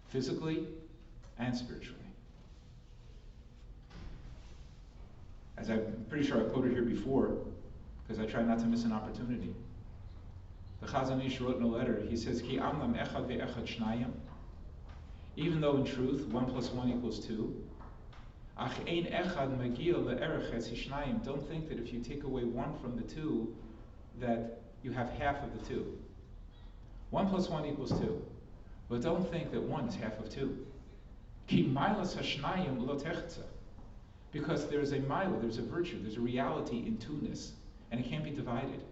[SPEAKER 2] physically and spiritually. As I'm pretty sure I quoted here before, because I try not to miss an opportunity. The Chazon Ish wrote in a letter, he says, Ki amnam echad ve'echad shnayim, even though in truth 1 + 1 = 2, ach ein echad magia le'erech etzi shnayim, don't think that if you take away 1 from the 2, that you have half of the 2. 1 + 1 = 2, but don't think that 1 is half of 2. Ki mailas hashnayim lo techza, because there's a mila, there's a virtue, there's a reality in 2-ness, and it can't be divided.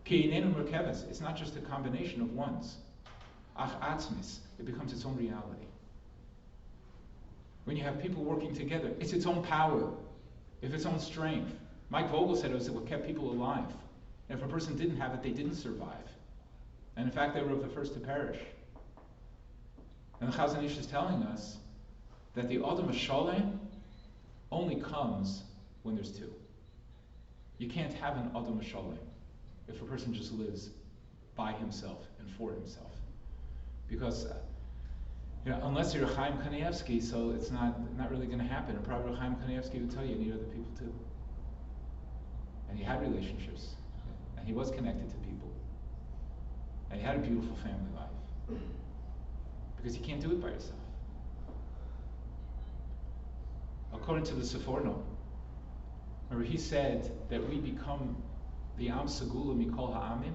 [SPEAKER 2] It's not just a combination of ones. Ach atzmis, it becomes its own reality. When you have people working together, it's its own power, it's its own strength. Mike Vogel said it was what kept people alive. And if a person didn't have it, they didn't survive. And in fact, they were the first to perish. And the Chazon Ish is telling us that the Adam HaSholem only comes when there's 2. You can't have an Adam HaSholem if a person just lives by himself and for himself. Because unless you're a Chaim Kanievsky, so it's not really going to happen. And probably Chaim Kanievsky would tell you need other people too. And he had relationships, and he was connected to people, and he had a beautiful family life. Because you can't do it by yourself. According to the Seforno, remember he said that we become the Am Segula Mikol Ha'amim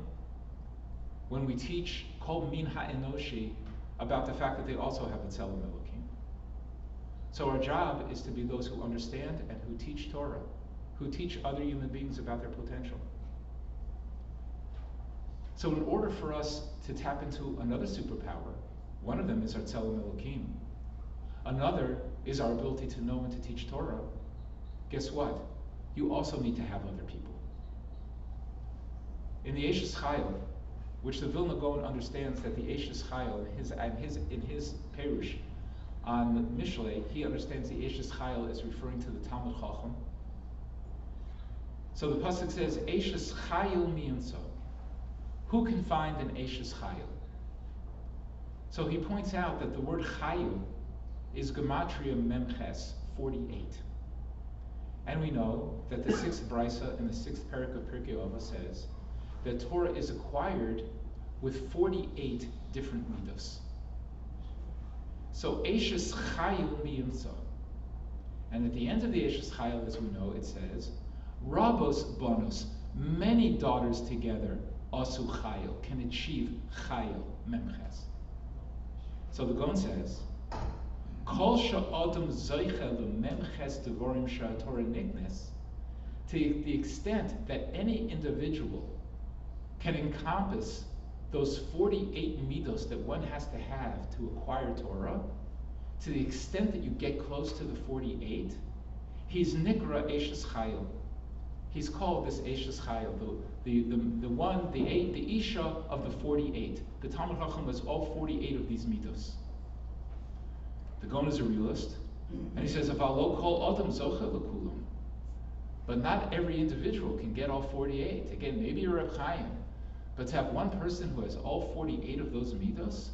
[SPEAKER 2] when we teach Kol Min Ha'enoshi about the fact that they also have a Tzelem Elokim. So our job is to be those who understand and who teach Torah, who teach other human beings about their potential. So in order for us to tap into another superpower, one of them is our Tzelem Elokim. Another is our ability to know and to teach Torah. Guess what? You also need to have other people. In the Eshes Chayil, which the Vilna Gaon understands that the Eshes Chayil, in his Perush on Mishlei, he understands the Eshes Chayil as referring to the Talmud Chacham. So the pasuk says, Eshes Chayil miyunso. Who can find an Eshes Chayil? So he points out that the word Chayil is Gematria Memches 48. And we know that the 6th Brisa in the 6th Perek of Pirkei Avos says that Torah is acquired with 48 different midos. So Eshes Chayil miyunso. And at the end of the Eshes Chayil, as we know, it says, Rabos Bonos, many daughters together, Asu Chayil, can achieve Chayil Memches. So the Gaon says, Kol sha'adam zoichel memches devorim sha'Torah niknes, to the extent that any individual can encompass those 48 midos that one has to have to acquire Torah, to the extent that you get close to the 48, he's Nikra Eshes Chayil. He's called this Eshes Chayil, the Isha of the 48. The Talmud Chacham has all 48 of these midos. The Gon is a realist, and he says, "Avalo kol adam zocha lekulam." But not every individual can get all 48. Again, maybe you're a Chaim, but to have one person who has all 48 of those midos,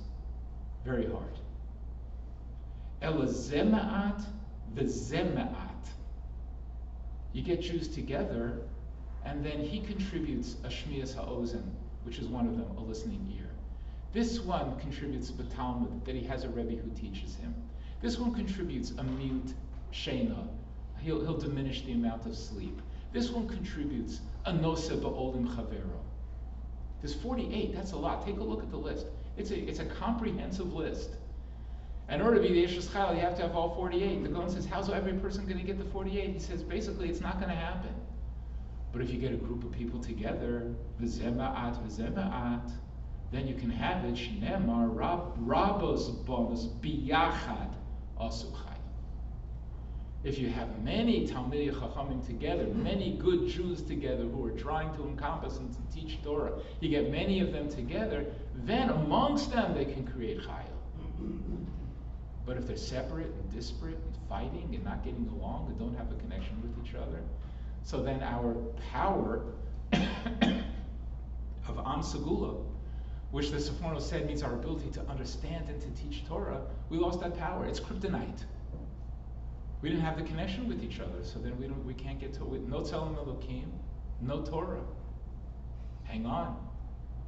[SPEAKER 2] very hard. Ela zema'at v'zema'at. You get Jews together, and then he contributes a shmiyas ha'ozen, which is one of them, a listening ear. This one contributes a Talmud, that he has a Rebbe who teaches him. This one contributes a mute shena. He'll diminish the amount of sleep. This one contributes a nose ba'olim chavero. There's 48, that's a lot. Take a look at the list. It's a comprehensive list. In order to be the Eshes Chayil, you have to have all 48. The Gaon says, how's every person going to get the 48? He says, basically, it's not going to happen. But if you get a group of people together, v'zema'at, then you can have it, shnemar, rabos bonus, biyachad, asu chayil. If you have many Talmidei Chachamim together, many good Jews together who are trying to encompass and to teach Torah, you get many of them together, then amongst them they can create chayil. But if they're separate and disparate and fighting and not getting along and don't have a connection with each other, so then our power of Am Segula, which the Sforno said means our ability to understand and to teach Torah, we lost that power. It's Kryptonite. We didn't have the connection with each other, so then we can't get to it. No Tzelem Elokim, no Torah. Hang on,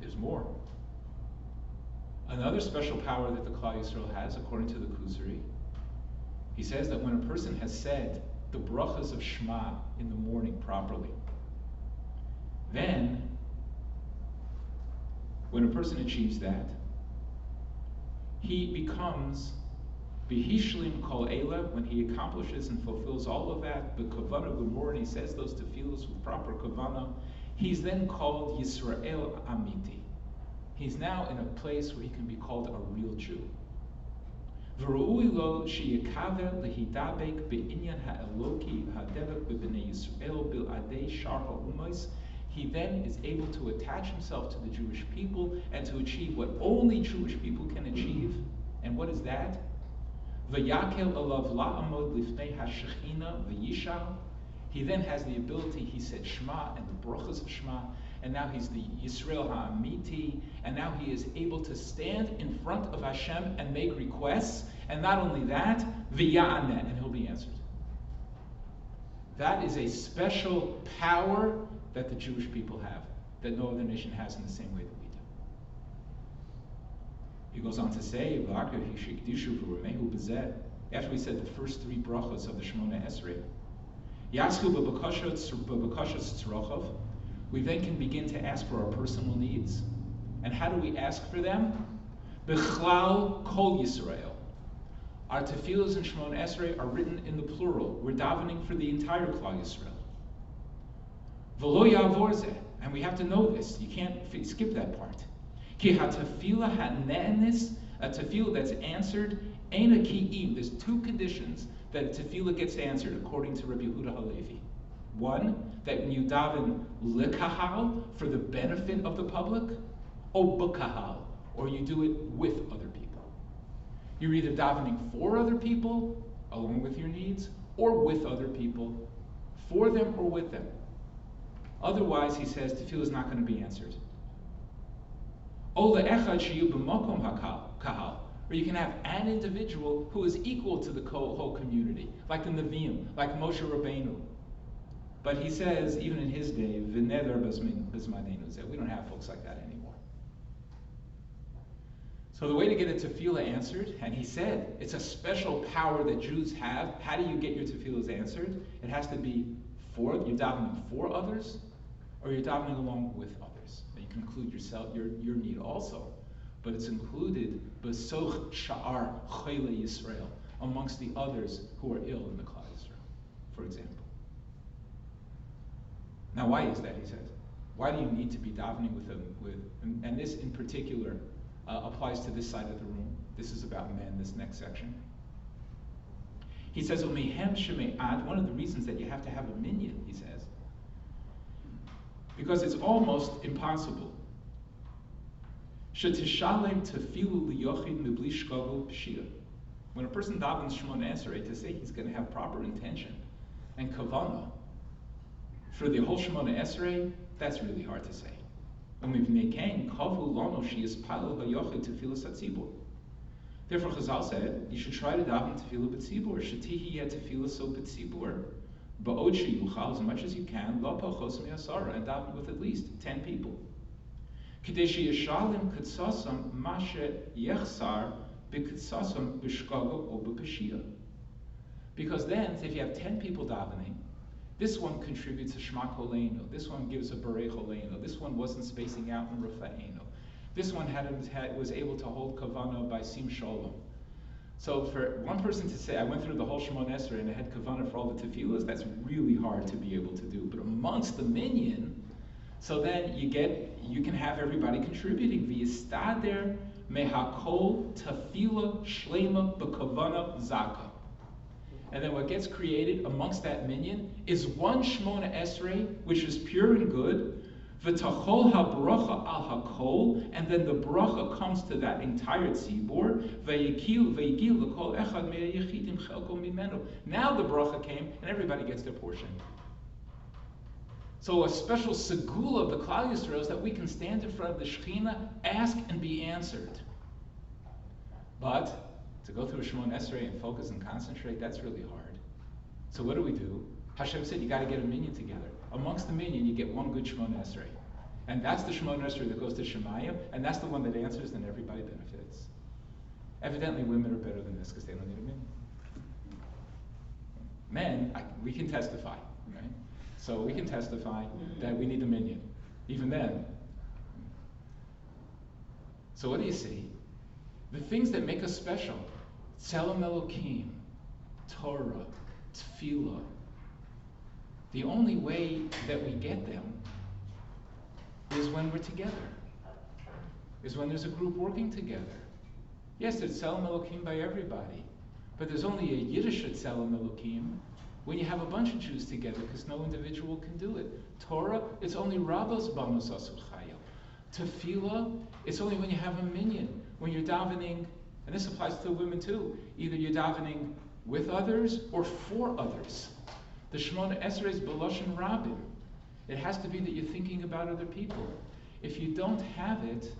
[SPEAKER 2] there's more. Another special power that the Klal Yisrael has, according to the Kuzari, he says that when a person has said the brachas of Shema in the morning properly, then when a person achieves that, he becomes B'hishlim kol eila, when he accomplishes and fulfills all of that, b'kavana g'mor, and he says those tefillos with proper kavana, he's then called Yisrael Amiti. He's now in a place where he can be called a real Jew. V'ru'ui lo sheyikaver lehidabek be'inyan ha'eloki ha'devek b'bnei Yisrael bil'adei shar ha'umos. He then is able to attach himself to the Jewish people and to achieve what only Jewish people can achieve. And what is that? V'yakel alav la'amod lifnei ha'shechina v'yishal. He then has the ability, he said Shema and the brachas of Shema, and now he's the Yisrael ha'amiti, and now he is able to stand in front of Hashem and make requests, and not only that, v'ya'aneh, and he'll be answered. That is a special power that the Jewish people have, that no other nation has in the same way that we do. He goes on to say, after we said the first three brachas of the Shemona Esrei, we then can begin to ask for our personal needs. And how do we ask for them? B'chlal kol Yisrael. Our tefillos and Shemona Esrei are written in the plural. We're davening for the entire Klal Yisrael. V'lo ya'avor zeh. And we have to know this. You can't skip that part. Ki ha'tefillah ha'ne'enis, a tefillah that's answered, ein a ki'im. There's two conditions that a tefillah gets answered according to Rabbi Yehuda Halevi. One, that when you daven lekahal, for the benefit of the public, or b'kahal, or you do it with other people. You're either davening for other people, along with your needs, or with other people, for them or with them. Otherwise, he says, tefillah is not going to be answered. Or you can have an individual who is equal to the whole community, like the Nevi'im, like Moshe Rabbeinu. But he says, even in his day, v'neder bizmanenu, we don't have folks like that anymore. So the way to get a tefillah answered, and he said, it's a special power that Jews have. How do you get your tefillahs answered? It has to be you're davening for others, or you're davening along with others. And you can include yourself, your need also. But it's included b'soch sha'ar chayla Yisrael, amongst the others who are ill in the Klal Yisrael, for example. Now, why is that, he says? Why do you need to be davening with them? And this in particular applies to this side of the room. This is about men, this next section. He says, one of the reasons that you have to have a minyan, he says, because it's almost impossible. When a person davens Shemona Esrei, to say he's going to have proper intention and kavanah for the whole Shemona Esrei, that's really hard to say. Therefore, Chazal said you should try to daven tefillah b'tzibur. Shetihi tefillah so b'tzibur, ba'od sheyuchal as much as you can, lo pachos me'asara, and daven with at least 10 people. K'dei sheyashalim k'tzasam mashe yechsar b'k'tzasam b'shkago o b'peshia. Because then, if you have 10 people davening, this one contributes a Shema Koleinu, this one gives a Barei Choleinu, this one wasn't spacing out in Rafa'inu, this one was able to hold Kavanah by Sim Shalom. So for one person to say, I went through the whole Shemona Esrei and I had Kavanah for all the tefillahs, that's really hard to be able to do. But amongst the minyan, so then you can have everybody contributing. V'yistader mehakol tefillah shlema b'kavanah zaka. And then what gets created amongst that minyan is one Shemona Esrei, which is pure and good, v'tachol ha-bracha al hakol, and then the bracha comes to that entire tzibor, v'yikil l'kol echad me'yechidim chelko mimenu. Now the bracha came, and everybody gets their portion. So a special segula of the Klal Yisrael is that we can stand in front of the Shekhinah, ask and be answered. But to go through a Shemona Esrei and focus and concentrate, that's really hard. So what do? Hashem said you got to get a minyan together. Amongst the minyan, you get one good Shemona Esrei. And that's the Shemona Esrei that goes to Shemayim, and that's the one that answers, and everybody benefits. Evidently, women are better than this because they don't need a minyan. Men, we can testify, right? So we can testify that we need a minyan, even then. So what do you see? The things that make us special: Tzelem Elokim, Torah, Tefillah. The only way that we get them is when we're together, is when there's a group working together. Yes, there's Tzelem Elokim by everybody, but there's only a Yiddish Tzelem Elokim when you have a bunch of Jews together, because no individual can do it. Torah, it's only Rabos Banos Asu Chayil. Tefillah, it's only when you have a minyan, when you're davening, and this applies to the women too. Either you're davening with others or for others. The Shemona Esrei is B'loshen Rabim. It has to be that you're thinking about other people. If you don't have it,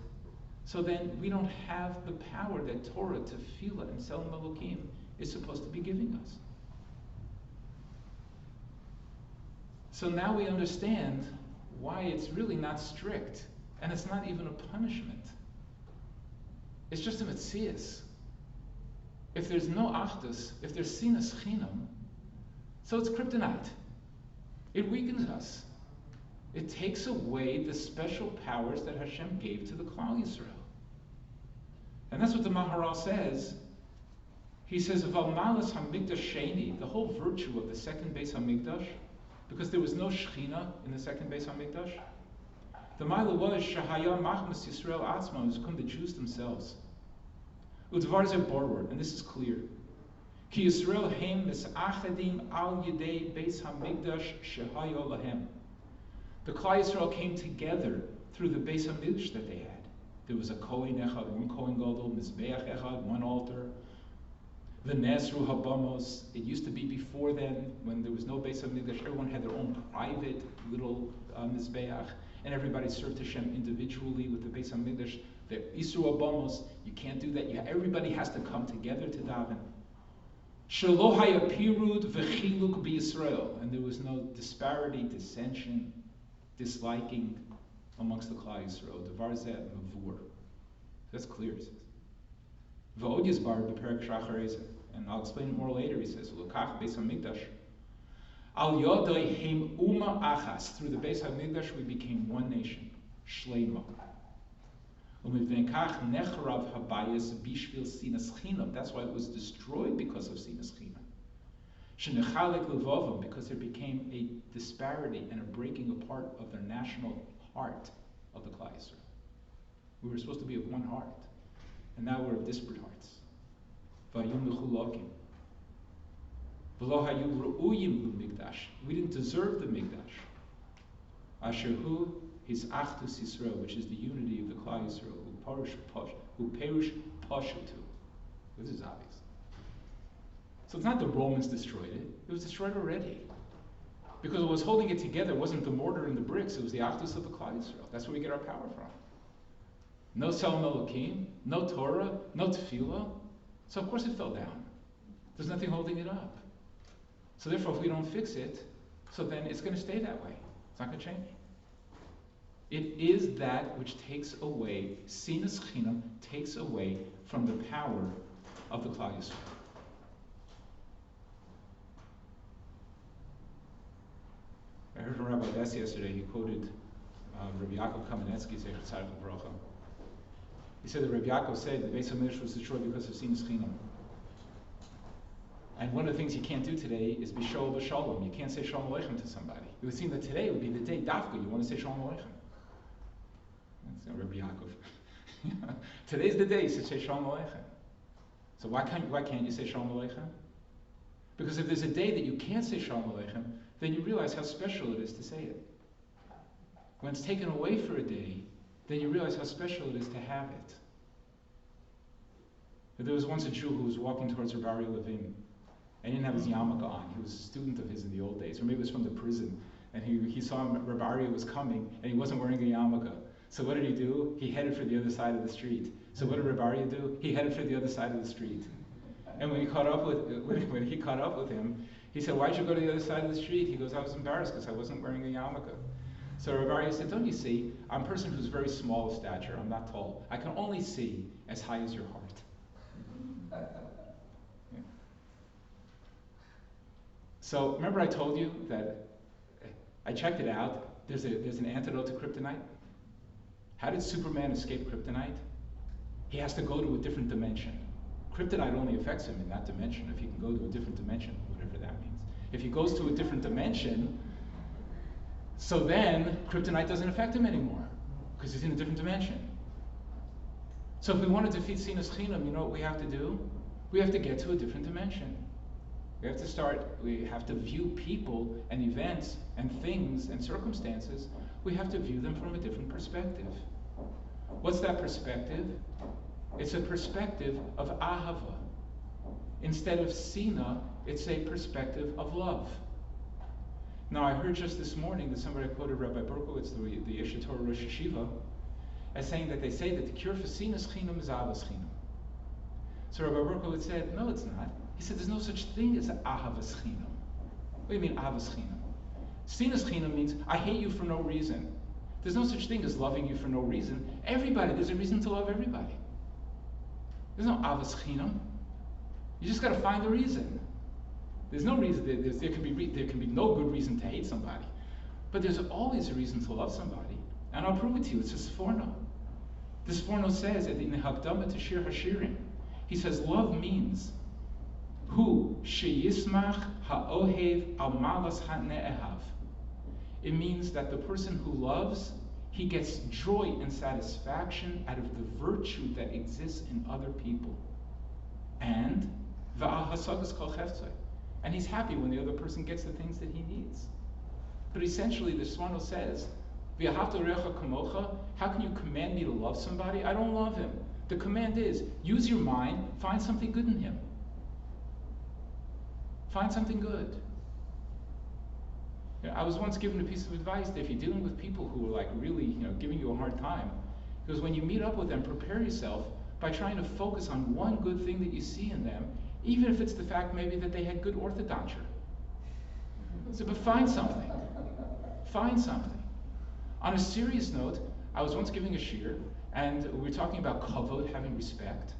[SPEAKER 2] so then we don't have the power that Torah, Tefillah, and Tzelem Elokim is supposed to be giving us. So now we understand why it's really not strict, and it's not even a punishment. It's just a metzias. If there's no achdus, if there's Sinas Chinam, so it's Kryptonite. It weakens us. It takes away the special powers that Hashem gave to the Klal Yisrael. And that's what the Maharal says. He says, Val Malas HaMikdash Sheni, the whole virtue of the second Beis HaMikdash, because there was no Shechina in the second Beis HaMikdash, the Maila was Shahaya Machmas Yisrael Atzma, it was come the Jews themselves. Udvar Zeh Borward, and this is clear. Ki Yisrael Heim Misachadim Al Yidei Beis HaMikdash Shehaya Lahem. The Klal Yisrael came together through the Beis HaMikdash that they had. There was a Kohen Echad, one Kohen Gadol, Mizbeach Echad, one altar. The Nesru Habamos, it used to be before then, when there was no Beis HaMikdash, everyone had their own private little Mizbeach, and everybody served Hashem individually with the Beis HaMikdash. The Isru Habamos, you can't do that. Everybody has to come together to daven. Shelo haya pirud v'chiluk b'Yisrael, and there was no disparity, dissension, disliking amongst the Klal Yisrael. Devar zeh mavur. That's clear, he says. V'od yizbar b'perek shachar ezeh. And I'll explain it more later. He says, L'kach Beis HaMikdash. Al yodai heim uma achas. Through the Beis HaMikdash, we became one nation. Shleima. U'mivnenkach nechrav habayis bishvil Sinas Chinam. That's why it was destroyed, because of Sinas Chinam. Shenechalek levavam, because there became a disparity and a breaking apart of their national heart of the Klal Yisrael. We were supposed to be of one heart, and now we're of disparate hearts. Vayum mechulakim. V'lo hayu ru'uyim l'mikdash. We didn't deserve the mikdash. Asher hu his achdus Yisrael, which is the unity of the Klal Yisrael, who perush pashutu. This is obvious. So it's not the Romans destroyed it; it was destroyed already. Because what was holding it together wasn't the mortar and the bricks; it was the achdus of the Klal Yisrael. That's where we get our power from. No Tselem Elokim, no Torah, no Tefillah. So of course it fell down. There's nothing holding it up. So therefore, if we don't fix it, so then it's going to stay that way. It's not going to change. It is that which takes away, Sinas Chinam takes away from the power of the Klal Yisrael. I heard from Rabbi Dess yesterday, he quoted Rabbi Yaakov Kamenetsky, Zecher Tzaddik L'Bracha. He said that Rabbi Yaakov said the Beis HaMikdash was destroyed because of Sinas Chinam. And one of the things you can't do today is be Shoel B'Shalom. You can't say Shalom Aleichem to somebody. It would seem that today would be the day, Dafka, you want to say Shalom Aleichem. That's Rabbi Yaakov. Today's the day you say Shalom Aleichem. So why can't you say Shalom Aleichem? Because if there's a day that you can't say Shalom Aleichem, then you realize how special it is to say it. When it's taken away for a day, then you realize how special it is to have it. There was once a Jew who was walking towards Rabbi Levin, and he didn't have his yarmulke on. He was a student of his in the old days, or maybe it was from the prison, and he saw Rabbi Aryeh was coming, and he wasn't wearing a yarmulke. So what did he do? He headed for the other side of the street. So what did Rabbi Aryeh do? He headed for the other side of the street. And when he caught up with him, he said, "Why'd you go to the other side of the street?" He goes, "I was embarrassed because I wasn't wearing a yarmulke." So Rabbi Aryeh said, "Don't you see? I'm a person who's very small of stature. I'm not tall. I can only see as high as your heart." Yeah. So remember I told you that I checked it out. There's an antidote to kryptonite. How did Superman escape kryptonite? He has to go to a different dimension. Kryptonite only affects him in that dimension if he can go to a different dimension, whatever that means. If he goes to a different dimension, so then kryptonite doesn't affect him anymore because he's in a different dimension. So if we want to defeat Sinas Chinam, you know what we have to do? We have to get to a different dimension. We have to view people and events and things and circumstances, we have to view them from a different perspective. What's that perspective? It's a perspective of ahava. Instead of sina, it's a perspective of love. Now I heard just this morning that somebody quoted Rabbi Berkowitz, the Yeshiva Torah Rosh Hashiva, as saying that they say that the cure for Sinas Chinam is Ahavas Chinam. So Rabbi Berkowitz said, no, it's not. He said there's no such thing as Ahavas Chinam. What do you mean Ahavas Chinam? Sinas Chinam means I hate you for no reason. There's no such thing as loving you for no reason. There's a reason to love everybody. There's no Ahavas Chinam. You just got to find the reason. There's no reason. There can be no good reason to hate somebody, but there's always a reason to love somebody. And I'll prove it to you. It's a Sforno. The Sforno says in the Hakdama to Shir Hashirim, he says love means hu sheyismach haohev al malas hane'ehav. It means that the person who loves, he gets joy and satisfaction out of the virtue that exists in other people. And va'al hasagas kol cheftzai. And he's happy when the other person gets the things that he needs. But essentially, the Sforno says, V'ahavta recha kamocha, how can you command me to love somebody? I don't love him. The command is, use your mind, find something good in him. Find something good. You know, I was once given a piece of advice that if you're dealing with people who are like really, giving you a hard time, because when you meet up with them, prepare yourself by trying to focus on one good thing that you see in them, even if it's the fact maybe that they had good orthodonture. So, but find something. Find something. On a serious note, I was once giving a shir, and we were talking about kavod, having respect.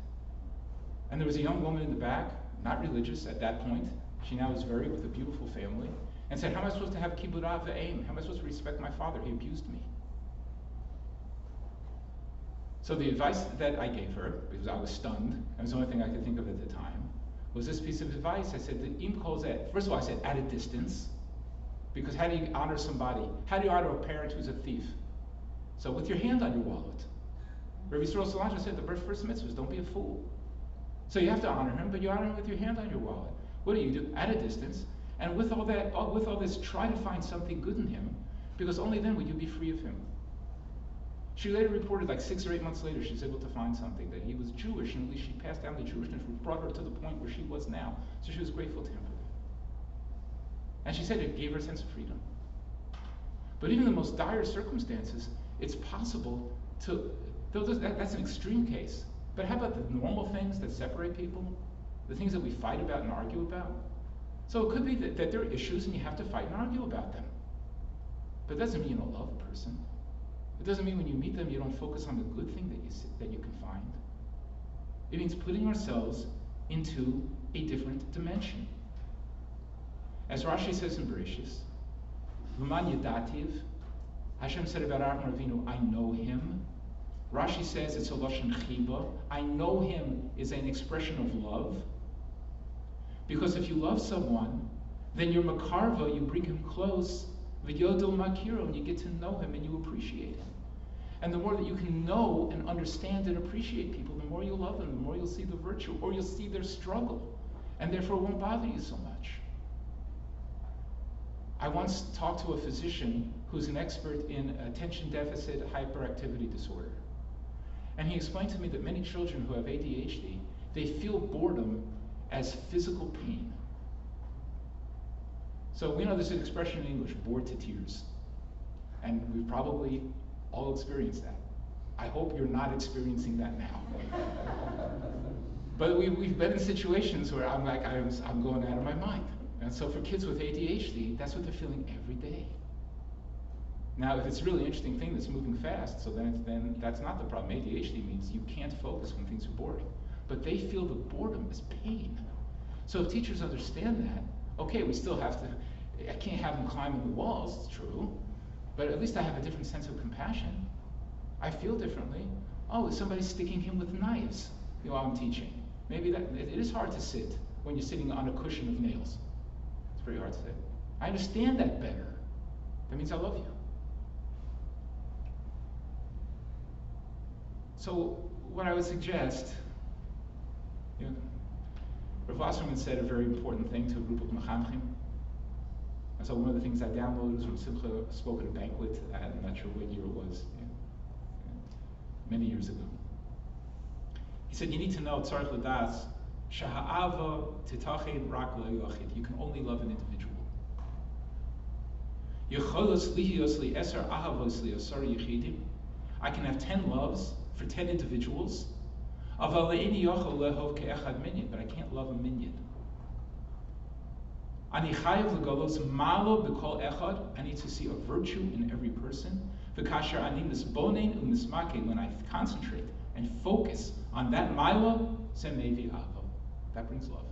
[SPEAKER 2] And there was a young woman in the back, not religious at that point. She now is married with a beautiful family, and said, how am I supposed to have kibbud av v'aim? How am I supposed to respect my father? He abused me. So the advice that I gave her, because I was stunned, and it was the only thing I could think of at the time, was this piece of advice. I said, im kol zeh. First of all, I said, at a distance. Because how do you honor somebody? How do you honor a parent who's a thief? So with your hand on your wallet. Rabbi Yisrael Salanter said the first mitzvah is don't be a fool. So you have to honor him, but you honor him with your hand on your wallet. What do? At a distance. And with all this, try to find something good in him, because only then would you be free of him. She later reported, like 6 or 8 months later, she was able to find something, that he was Jewish, and at least she passed down the Jewishness, which brought her to the point where she was now. So she was grateful to him for that. And she said it gave her a sense of freedom. But even in the most dire circumstances, it's possible to, that's an extreme case. But how about the normal things that separate people? The things that we fight about and argue about? So it could be that there are issues and you have to fight and argue about them. But it doesn't mean you don't love a person. It doesn't mean when you meet them you don't focus on the good thing that you can find. It means putting ourselves into a different dimension. As Rashi says in Bereshis, V'man Yedativ, Hashem said about Avraham Avinu, I know him. Rashi says it's a lashon chiba. I know him is an expression of love. Because if you love someone, then you're makarva, you bring him close, v'yodel makiro, and you get to know him and you appreciate him. And the more that you can know and understand and appreciate people, the more you'll love them, the more you'll see the virtue, or you'll see their struggle, and therefore it won't bother you so much. I once talked to a physician who's an expert in attention deficit hyperactivity disorder. And he explained to me that many children who have ADHD, they feel boredom as physical pain. So we know there's an expression in English, bored to tears. And we've probably all experienced that. I hope you're not experiencing that now. But we've been in situations where I'm like, I'm going out of my mind. And so for kids with ADHD, that's what they're feeling every day. Now, if it's a really interesting thing that's moving fast, so then that's not the problem. ADHD means you can't focus when things are boring. But they feel the boredom as pain. So if teachers understand that, okay, we still have to, I can't have them climbing the walls, it's true, but at least I have a different sense of compassion. I feel differently. Oh, somebody's sticking him with knives while I'm teaching. Maybe it is hard to sit when you're sitting on a cushion of nails. It's very hard to sit. I understand that better. That means I love you. So what I would suggest, Rav Wasserman said a very important thing to a group of mechanchim. And so one of the things I downloaded was when Simcha spoke at a banquet, I'm not sure what year it was, many years ago. He said, you need to know, tzarich l'das, sheha'ava titached rak le'yochid. You can only love an individual. Yecholos lihios li'eser ahavos li'asar yechidim. I can have 10 loves for 10 individuals, but I can't love a minion. I need to see a virtue in every person. When I concentrate and focus on that milo, that brings love.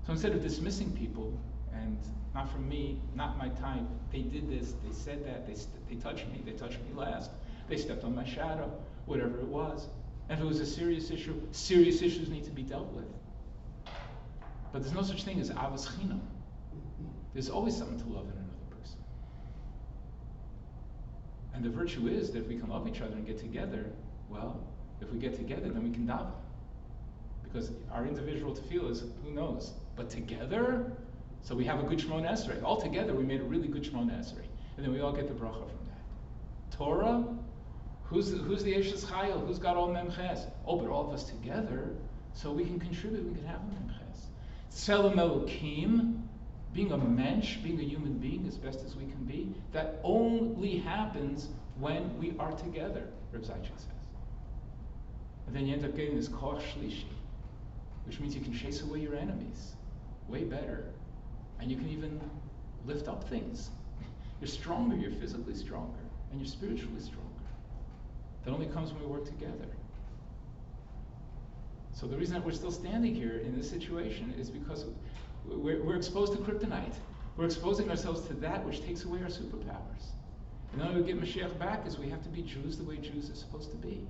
[SPEAKER 2] So instead of dismissing people, and not for me, not my type, they did this, they said that, they touched me last, they stepped on my shadow, whatever it was. And if it was a serious issue, serious issues need to be dealt with. But there's no such thing as avos chinam. There's always something to love in another person. And the virtue is that if we can love each other and get together, well, if we get together, then we can daven. Because our individual tefillah is, who knows? But together, so we have a good Shemona Esrei. All together, we made a really good Shemona Esrei. And then we all get the bracha from that. Torah, who's the Eshes Chayil? Who's got all Memches? Oh, but all of us together, so we can contribute, we can have a Memches. Tzelem Elokim, being a mensch, being a human being as best as we can be, that only happens when we are together, Reb Zaychik says. And then you end up getting this koach shlishi, which means you can chase away your enemies way better. And you can even lift up things. You're stronger, you're physically stronger, and you're spiritually stronger. That only comes when we work together. So the reason that we're still standing here in this situation is because we're exposed to Kryptonite. We're exposing ourselves to that which takes away our superpowers. And the only way we get Mashiach back is we have to be Jews the way Jews are supposed to be.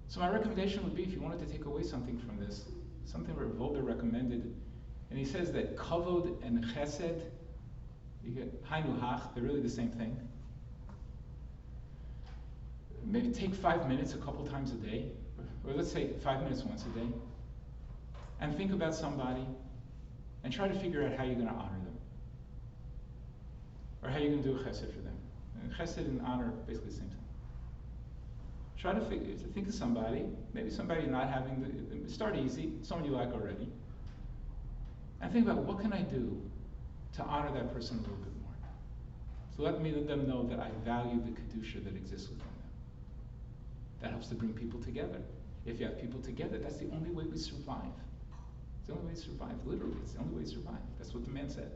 [SPEAKER 2] So my recommendation would be, if you wanted to take away something from this, something that Goldberg recommended, and he says that kavod and chesed, you get hainu hach, they're really the same thing. maybe take 5 minutes a couple times a day, or let's say 5 minutes once a day, and think about somebody and try to figure out how you're going to honor them, or how you're going to do a chesed for them. And chesed and honor, basically the same thing. Try to think of somebody, maybe somebody not having start easy, someone you like already, and think about what can I do to honor that person a little bit more. So let them know that I value the kedusha that exists within them. That helps to bring people together. If you have people together, that's the only way we survive. It's the only way to survive, literally, it's the only way to survive. That's what the man said.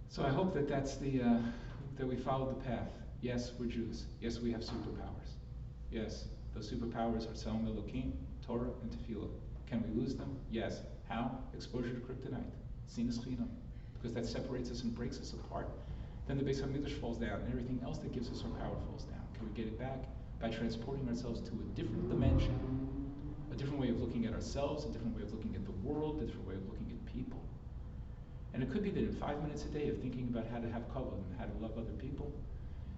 [SPEAKER 2] So I hope that that's that we follow the path. Yes, we're Jews. Yes, we have superpowers. Yes, those superpowers are Tzelem Elokim, Torah, and Tefillah. Can we lose them? Yes. How? Exposure to Kryptonite, Sinas Chinam, because that separates us and breaks us apart. Then the Beis HaMikdash falls down, and everything else that gives us our power falls down. Can we get it back? By transporting ourselves to a different dimension, a different way of looking at ourselves, a different way of looking at the world, a different way of looking at people. And it could be that in 5 minutes a day of thinking about how to have kavod and how to love other people,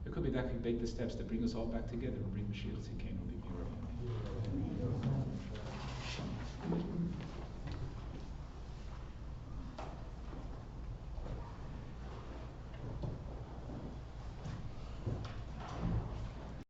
[SPEAKER 2] it could be that could make the steps to bring us all back together and bring Mashiach Tzidkeinu.